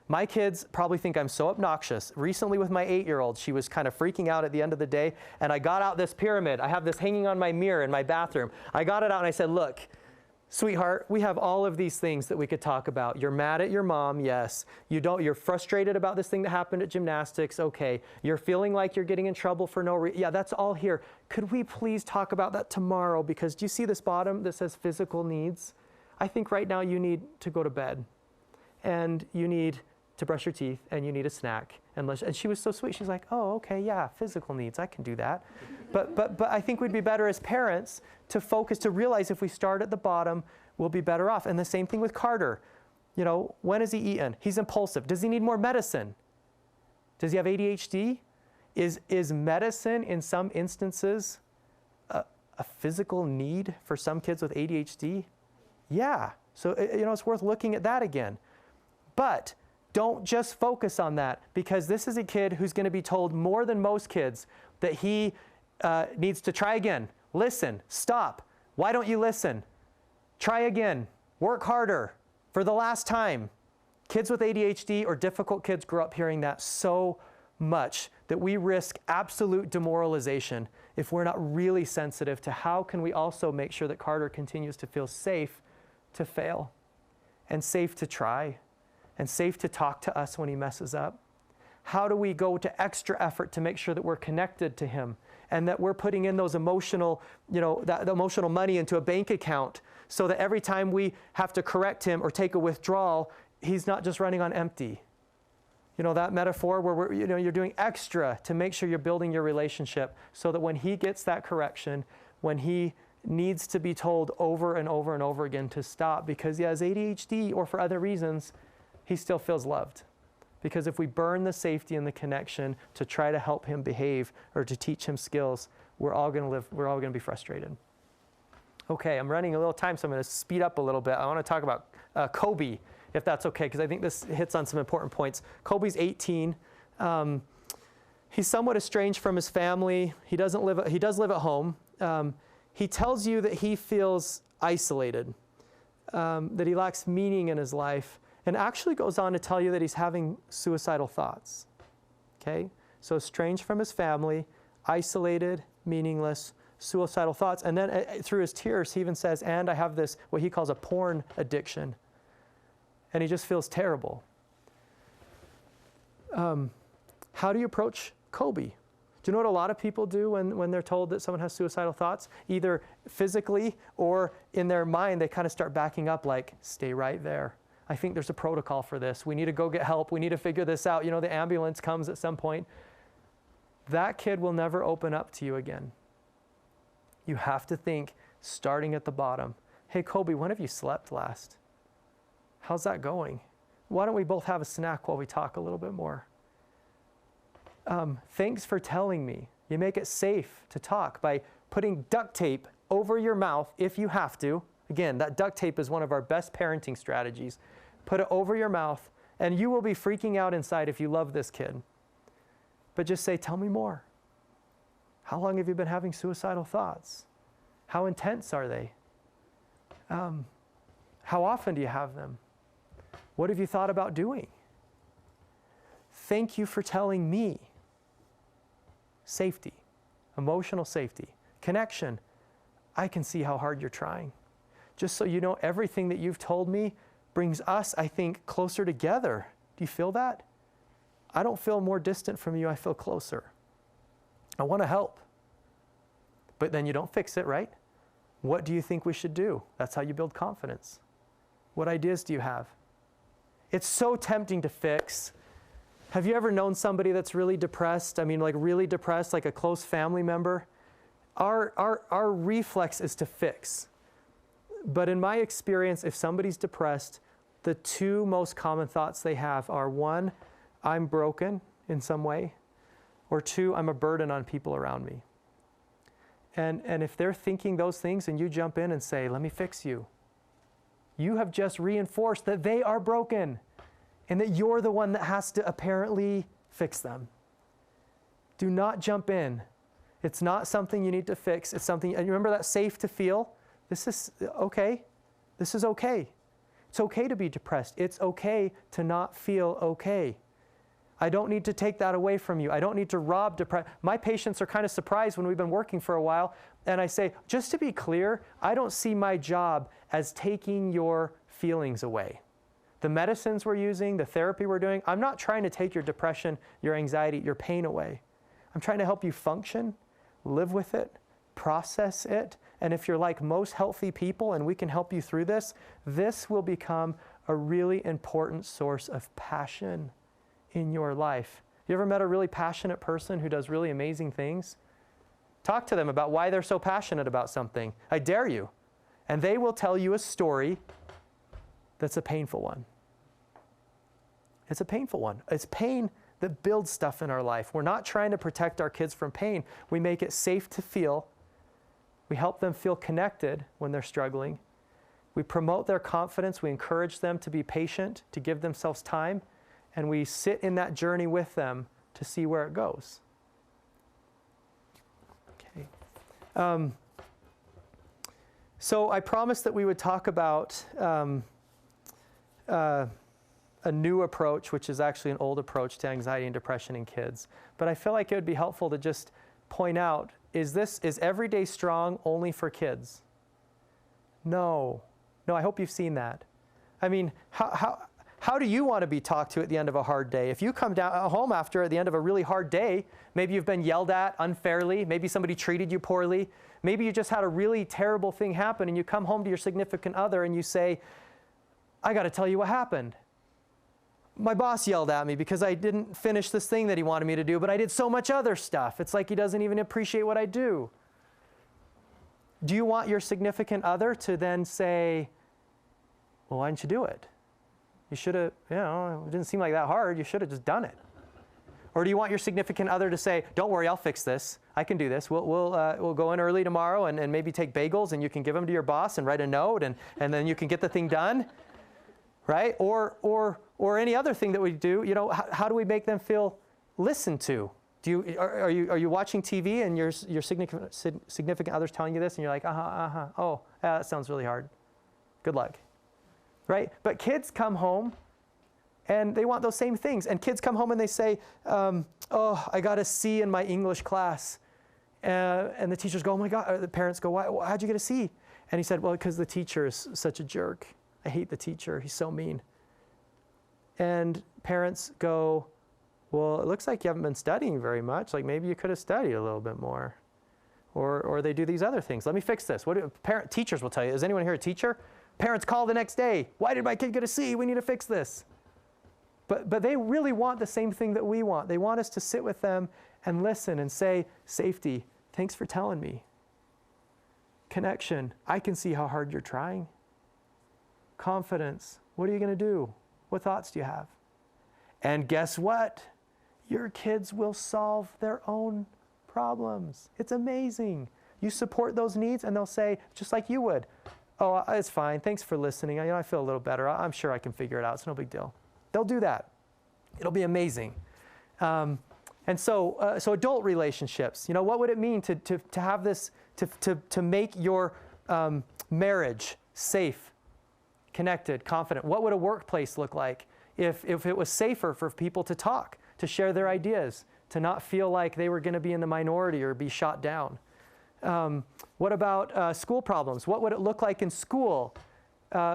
B: My kids probably think I'm so obnoxious. Recently with my 8-year-old, she was kind of freaking out at the end of the day, and I got out this pyramid. I have this hanging on my mirror in my bathroom. I got it out and I said, look, sweetheart, we have all of these things that we could talk about. You're mad at your mom, yes. You're frustrated about this thing that happened at gymnastics, okay. You're feeling like you're getting in trouble for no reason. Yeah, that's all here. Could we please talk about that tomorrow? Because do you see this bottom that says physical needs? I think right now you need to go to bed, and you need to brush your teeth, and you need a snack. And she was so sweet. She's like, oh, okay, yeah, physical needs, I can do that. But I think we'd be better as parents to focus, to realize if we start at the bottom, we'll be better off. And the same thing with Carter. You know, when has he eaten? He's impulsive. Does he need more medicine? Does he have ADHD? Is medicine in some instances a physical need for some kids with ADHD? Yeah. So, you know, it's worth looking at that again. But don't just focus on that, because this is a kid who's going to be told more than most kids that he needs to try again. Listen, stop. Why don't you listen? Try again. Work harder for the last time. Kids with ADHD or difficult kids grow up hearing that so much that we risk absolute demoralization if we're not really sensitive to how can we also make sure that Carter continues to feel safe to fail and safe to try and safe to talk to us when he messes up. How do we go to extra effort to make sure that we're connected to him and that we're putting in those emotional, that emotional money into a bank account so that every time we have to correct him or take a withdrawal, he's not just running on empty. You know, that metaphor where you're doing extra to make sure you're building your relationship so that when he gets that correction, when he needs to be told over and over and over again to stop because he has ADHD or for other reasons, he still feels loved. Because if we burn the safety and the connection to try to help him behave or to teach him skills, we're all going to be frustrated. Okay, I'm running a little time, so I'm going to speed up a little bit. I want to talk about Kobe, if that's okay, because I think this hits on some important points. Kobe's 18. He's somewhat estranged from his family. He does live at home. He tells you that he feels isolated, that he lacks meaning in his life, and actually goes on to tell you that he's having suicidal thoughts. Okay? So estranged from his family, isolated, meaningless, suicidal thoughts. And then through his tears, he even says, and I have this, what he calls a porn addiction. And he just feels terrible. How do you approach Kobe? Do you know what a lot of people do when they're told that someone has suicidal thoughts? Either physically or in their mind, they kind of start backing up like, stay right there. I think there's a protocol for this. We need to go get help. We need to figure this out. You know, the ambulance comes at some point. That kid will never open up to you again. You have to think, starting at the bottom, hey, Kobe, when have you slept last? How's that going? Why don't we both have a snack while we talk a little bit more? Thanks for telling me. You make it safe to talk by putting duct tape over your mouth if you have to. Again, that duct tape is one of our best parenting strategies. Put it over your mouth, and you will be freaking out inside if you love this kid. But just say, tell me more. How long have you been having suicidal thoughts? How intense are they? How often do you have them? What have you thought about doing? Thank you for telling me. Safety, emotional safety, connection. I can see how hard you're trying. Just so you know, everything that you've told me brings us, I think, closer together. Do you feel that? I don't feel more distant from you, I feel closer. I want to help. But then you don't fix it, right? What do you think we should do? That's how you build confidence. What ideas do you have? It's so tempting to fix. Have you ever known somebody that's really depressed? I mean, like really depressed, like a close family member? Our reflex is to fix. But in my experience, if somebody's depressed, the two most common thoughts they have are, one, I'm broken in some way, or two, I'm a burden on people around me. And if they're thinking those things and you jump in and say, let me fix you, you have just reinforced that they are broken and that you're the one that has to apparently fix them. Do not jump in. It's not something you need to fix. It's something, and remember that safe to feel? This is okay. This is okay. It's okay to be depressed. It's okay to not feel okay. I don't need to take that away from you. I don't need to rob depression. My patients are kind of surprised when we've been working for a while, and I say, just to be clear, I don't see my job as taking your feelings away. The medicines we're using, the therapy we're doing, I'm not trying to take your depression, your anxiety, your pain away. I'm trying to help you function, live with it, process it, and if you're like most healthy people and we can help you through this, this will become a really important source of passion in your life. You ever met a really passionate person who does really amazing things? Talk to them about why they're so passionate about something. I dare you. And they will tell you a story that's a painful one. It's a painful one. It's pain that builds stuff in our life. We're not trying to protect our kids from pain. We make it safe to feel. We help them feel connected when they're struggling. We promote their confidence. We encourage them to be patient, to give themselves time. And we sit in that journey with them to see where it goes. Okay. So I promised that we would talk about a new approach, which is actually an old approach to anxiety and depression in kids. But I feel like it would be helpful to just point out, is EveryDay Strong only for kids? No. No, I hope you've seen that. I mean, how do you want to be talked to at the end of a hard day? If you come home at the end of a really hard day, maybe you've been yelled at unfairly, maybe somebody treated you poorly, maybe you just had a really terrible thing happen and you come home to your significant other and you say, I got to tell you what happened. My boss yelled at me because I didn't finish this thing that he wanted me to do, but I did so much other stuff. It's like he doesn't even appreciate what I do. Do you want your significant other to then say, well, why didn't you do it? You should have, it didn't seem like that hard. You should have just done it. Or do you want your significant other to say, don't worry, I'll fix this. I can do this. We'll go in early tomorrow and maybe take bagels and you can give them to your boss and write a note and then you can get the thing done, right? Or any other thing that we do, how do we make them feel listened to? Are you watching TV and your significant other's telling you this and you're like, oh, yeah, that sounds really hard. Good luck. Right? But kids come home and they want those same things. And kids come home and they say, oh, I got a C in my English class. And the teachers go, oh my God. The parents go, how'd you get a C? And he said, well, because the teacher is such a jerk. I hate the teacher. He's so mean. And parents go, well, it looks like you haven't been studying very much. Like maybe you could have studied a little bit more. Or they do these other things. Let me fix this. Teachers will tell you. Is anyone here a teacher? Parents call the next day. Why did my kid get a C? We need to fix this. But they really want the same thing that we want. They want us to sit with them and listen and say, safety, thanks for telling me. Connection, I can see how hard you're trying. Confidence, what are you going to do? What thoughts do you have? And guess what? Your kids will solve their own problems. It's amazing. You support those needs and they'll say, just like you would, oh, it's fine. Thanks for listening. I feel a little better. I'm sure I can figure it out. It's no big deal. They'll do that. It'll be amazing. And so adult relationships, what would it mean to have this, to make your marriage safe, connected, confident? What would a workplace look like if it was safer for people to talk, to share their ideas, to not feel like they were going to be in the minority or be shot down? What about school problems? What would it look like in school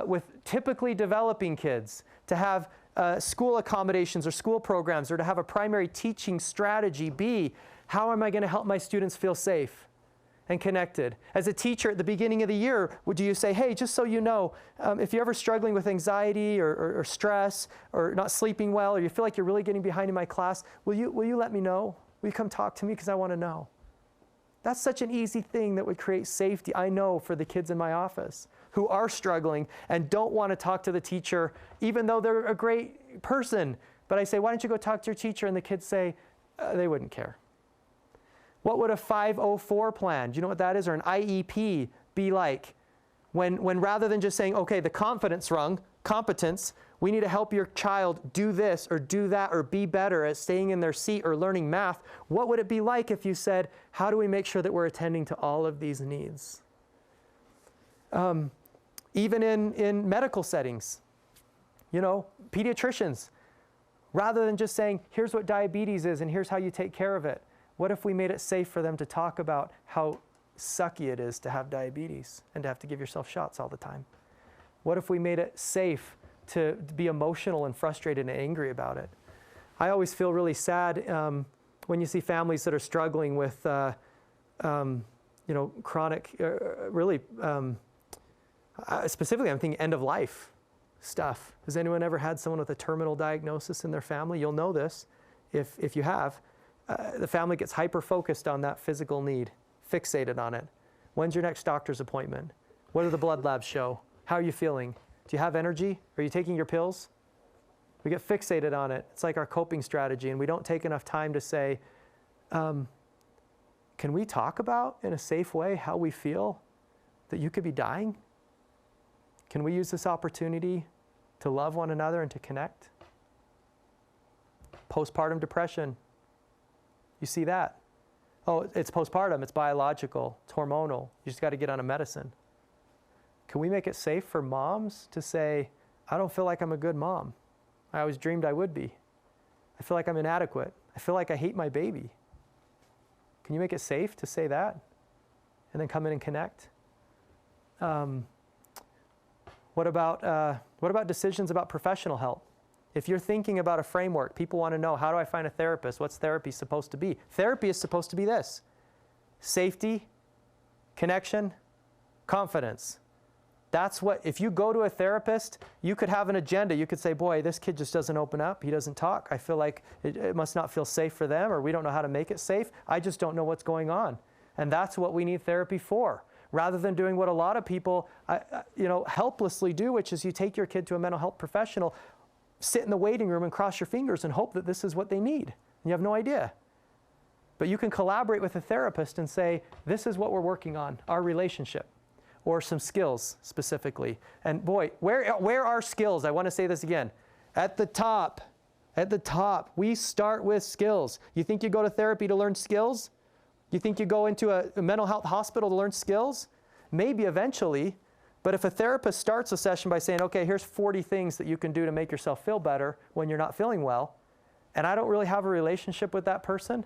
B: with typically developing kids to have school accommodations or school programs, or to have a primary teaching strategy be, how am I going to help my students feel safe and connected? As a teacher at the beginning of the year, would you say, hey, just so you know, if you're ever struggling with anxiety or stress or not sleeping well, or you feel like you're really getting behind in my class, will you let me know? Will you come talk to me because I want to know? That's such an easy thing that would create safety, I know, for the kids in my office who are struggling and don't want to talk to the teacher, even though they're a great person. But I say, why don't you go talk to your teacher? And the kids say, they wouldn't care. What would a 504 plan, do you know what that is, or an IEP be like? When rather than just saying, okay, the confidence rung, competence, we need to help your child do this or do that or be better at staying in their seat or learning math. What would it be like if you said, how do we make sure that we're attending to all of these needs? Even in medical settings, pediatricians, Rather than just saying, here's what diabetes is and here's how you take care of it. What if we made it safe for them to talk about how sucky it is to have diabetes and to have to give yourself shots all the time? What if we made it safe to be emotional and frustrated and angry about it? I always feel really sad when you see families that are struggling with chronic, specifically I'm thinking end of life stuff. Has anyone ever had someone with a terminal diagnosis in their family? You'll know this if you have. The family gets hyper-focused on that physical need, fixated on it. When's your next doctor's appointment? What do the blood labs show? How are you feeling? Do you have energy? Are you taking your pills? We get fixated on it. It's like our coping strategy, and we don't take enough time to say, can we talk about in a safe way how we feel that you could be dying? Can we use this opportunity to love one another and to connect? Postpartum depression. You see that? Oh, it's postpartum, it's biological, it's hormonal. You just got to get on a medicine. Can we make it safe for moms to say, I don't feel like I'm a good mom. I always dreamed I would be. I feel like I'm inadequate. I feel like I hate my baby. Can you make it safe to say that? And then come in and connect? What about decisions about professional help? If you're thinking about a framework, people want to know, how do I find a therapist? What's therapy supposed to be? Therapy is supposed to be this: safety, connection, confidence. That's what, if you go to a therapist, you could have an agenda. You could say, boy, this kid just doesn't open up. He doesn't talk. I feel like it must not feel safe for them, or we don't know how to make it safe. I just don't know what's going on. And that's what we need therapy for. Rather than doing what a lot of people helplessly do, which is you take your kid to a mental health professional, sit in the waiting room and cross your fingers and hope that this is what they need. And you have no idea. But you can collaborate with a therapist and say, this is what we're working on, our relationship, or some skills specifically. And boy, where are skills? I want to say this again. At the top, we start with skills. You think you go to therapy to learn skills? You think you go into a mental health hospital to learn skills? Maybe eventually, but if a therapist starts a session by saying, okay, here's 40 things that you can do to make yourself feel better when you're not feeling well, and I don't really have a relationship with that person,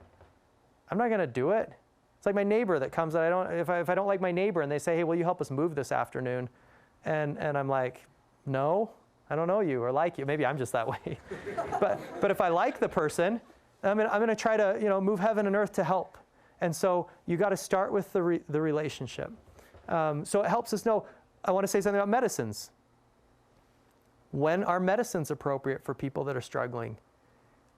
B: I'm not going to do it. It's like my neighbor that comes, if I don't like my neighbor and they say, hey, will you help us move this afternoon? And I'm like, no, I don't know you or like you. Maybe I'm just that way. but if I like the person, I'm going to try to move heaven and earth to help. And so you got to start with the relationship. So it helps us know. I want to say something about medicines. When are medicines appropriate for people that are struggling?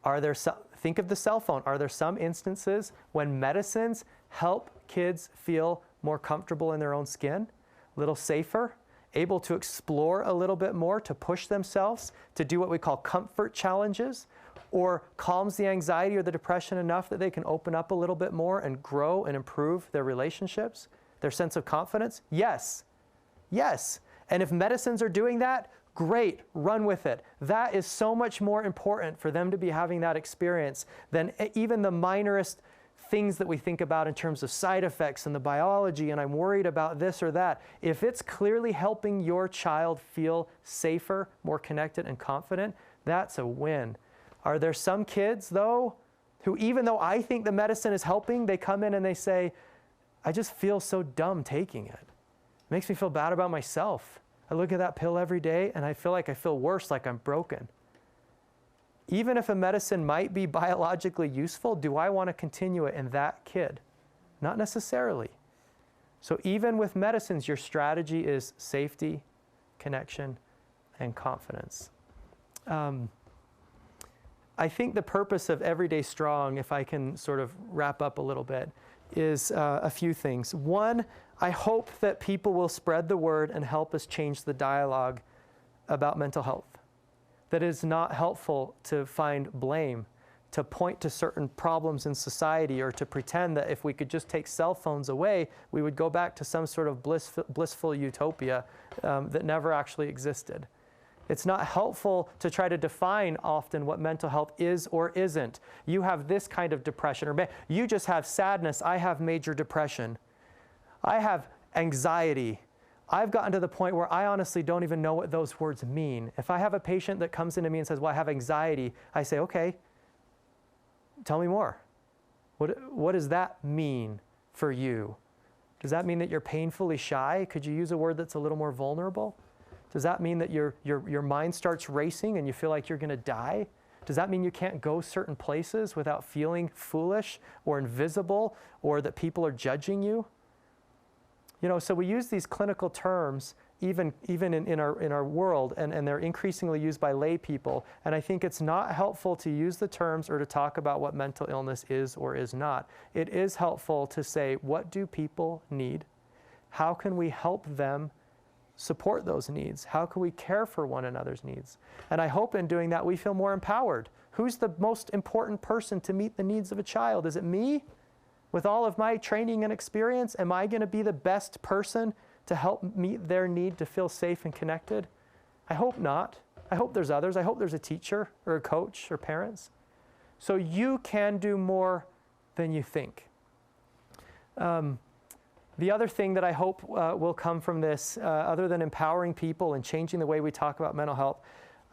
B: Think of the cell phone. Are there some instances when medicines help kids feel more comfortable in their own skin, a little safer, able to explore a little bit more, to push themselves, to do what we call comfort challenges, or calms the anxiety or the depression enough that they can open up a little bit more and grow and improve their relationships, their sense of confidence? Yes. Yes. And if medicines are doing that, great, run with it. That is so much more important for them to be having that experience than even the minorest things that we think about in terms of side effects and the biology, and I'm worried about this or that. If it's clearly helping your child feel safer, more connected and confident, that's a win. Are there some kids, though, who even though I think the medicine is helping, they come in and they say, I just feel so dumb taking it. It makes me feel bad about myself. I look at that pill every day and I feel worse, like I'm broken. Even if a medicine might be biologically useful, do I want to continue it in that kid? Not necessarily. So even with medicines, your strategy is safety, connection, and confidence. I think the purpose of Everyday Strong, if I can sort of wrap up a little bit, is a few things. One, I hope that people will spread the word and help us change the dialogue about mental health. That it is not helpful to find blame, to point to certain problems in society, or to pretend that if we could just take cell phones away, we would go back to some sort of blissful utopia that never actually existed. It's not helpful to try to define often what mental health is or isn't. You have this kind of depression, or you just have sadness. I have major depression. I have anxiety. I've gotten to the point where I honestly don't even know what those words mean. If I have a patient that comes into me and says, well, I have anxiety, I say, okay, tell me more. What does that mean for you? Does that mean that you're painfully shy? Could you use a word that's a little more vulnerable? Does that mean that your mind starts racing and you feel like you're going to die? Does that mean you can't go certain places without feeling foolish or invisible or that people are judging you? You know, so we use these clinical terms even in our world, and they're increasingly used by lay people. And I think it's not helpful to use the terms or to talk about what mental illness is or is not. It is helpful to say, what do people need? How can we help them support those needs? How can we care for one another's needs? And I hope in doing that we feel more empowered. Who's the most important person to meet the needs of a child? Is it me? With all of my training and experience, am I going to be the best person to help meet their need to feel safe and connected? I hope not. I hope there's others. I hope there's a teacher or a coach or parents. So you can do more than you think. The other thing that I hope will come from this, other than empowering people and changing the way we talk about mental health,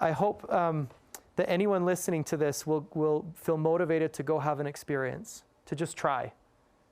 B: I hope that anyone listening to this will feel motivated to go have an experience, to just try.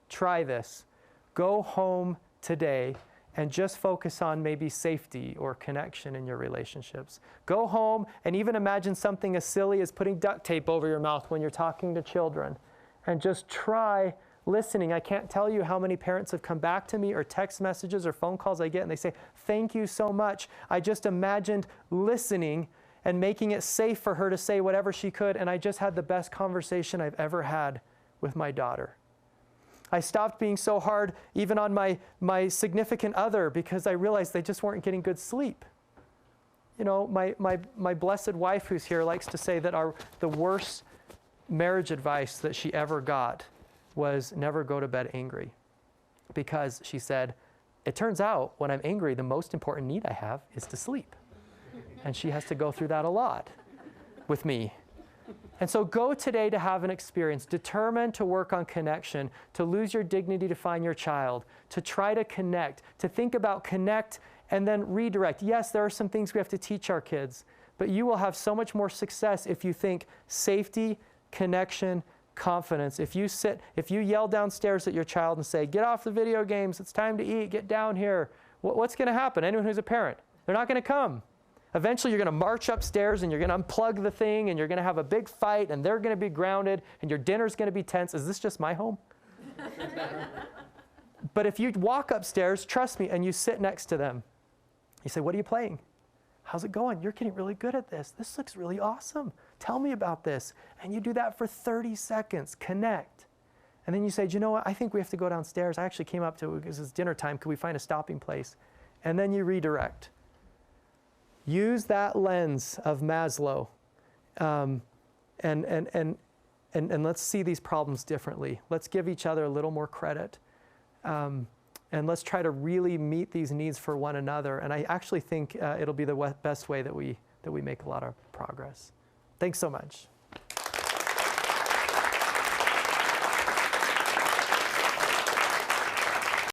B: Try this. Go home today and just focus on maybe safety or connection in your relationships. Go home and even imagine something as silly as putting duct tape over your mouth when you're talking to children, and just try listening. I can't tell you how many parents have come back to me, or text messages or phone calls I get, and they say, thank you so much. I just imagined listening and making it safe for her to say whatever she could, and I just had the best conversation I've ever had with my daughter. I stopped being so hard even on my significant other because I realized they just weren't getting good sleep. You know, my blessed wife who's here likes to say that the worst marriage advice that she ever got was never go to bed angry. Because she said, it turns out when I'm angry, the most important need I have is to sleep. And she has to go through that a lot with me. And so go today to have an experience, determined to work on connection, to lose your dignity to find your child, to try to connect, to think about connect and then redirect. Yes, there are some things we have to teach our kids, but you will have so much more success if you think safety, connection, confidence. If you yell downstairs at your child and say, get off the video games, it's time to eat, get down here, what's going to happen? Anyone who's a parent, they're not going to come. Eventually, you're going to march upstairs and you're going to unplug the thing and you're going to have a big fight and they're going to be grounded and your dinner's going to be tense. Is this just my home? But if you walk upstairs, trust me, and you sit next to them, you say, what are you playing? How's it going? You're getting really good at this. This looks really awesome. Tell me about this. And you do that for 30 seconds. Connect. And then you say, do you know what? I think we have to go downstairs. I actually came up to, because it's dinner time, could we find a stopping place? And then you redirect. Use that lens of Maslow, and let's see these problems differently. Let's give each other a little more credit, and let's try to really meet these needs for one another. And I actually think it'll be the best way that we make a lot of progress. Thanks so much.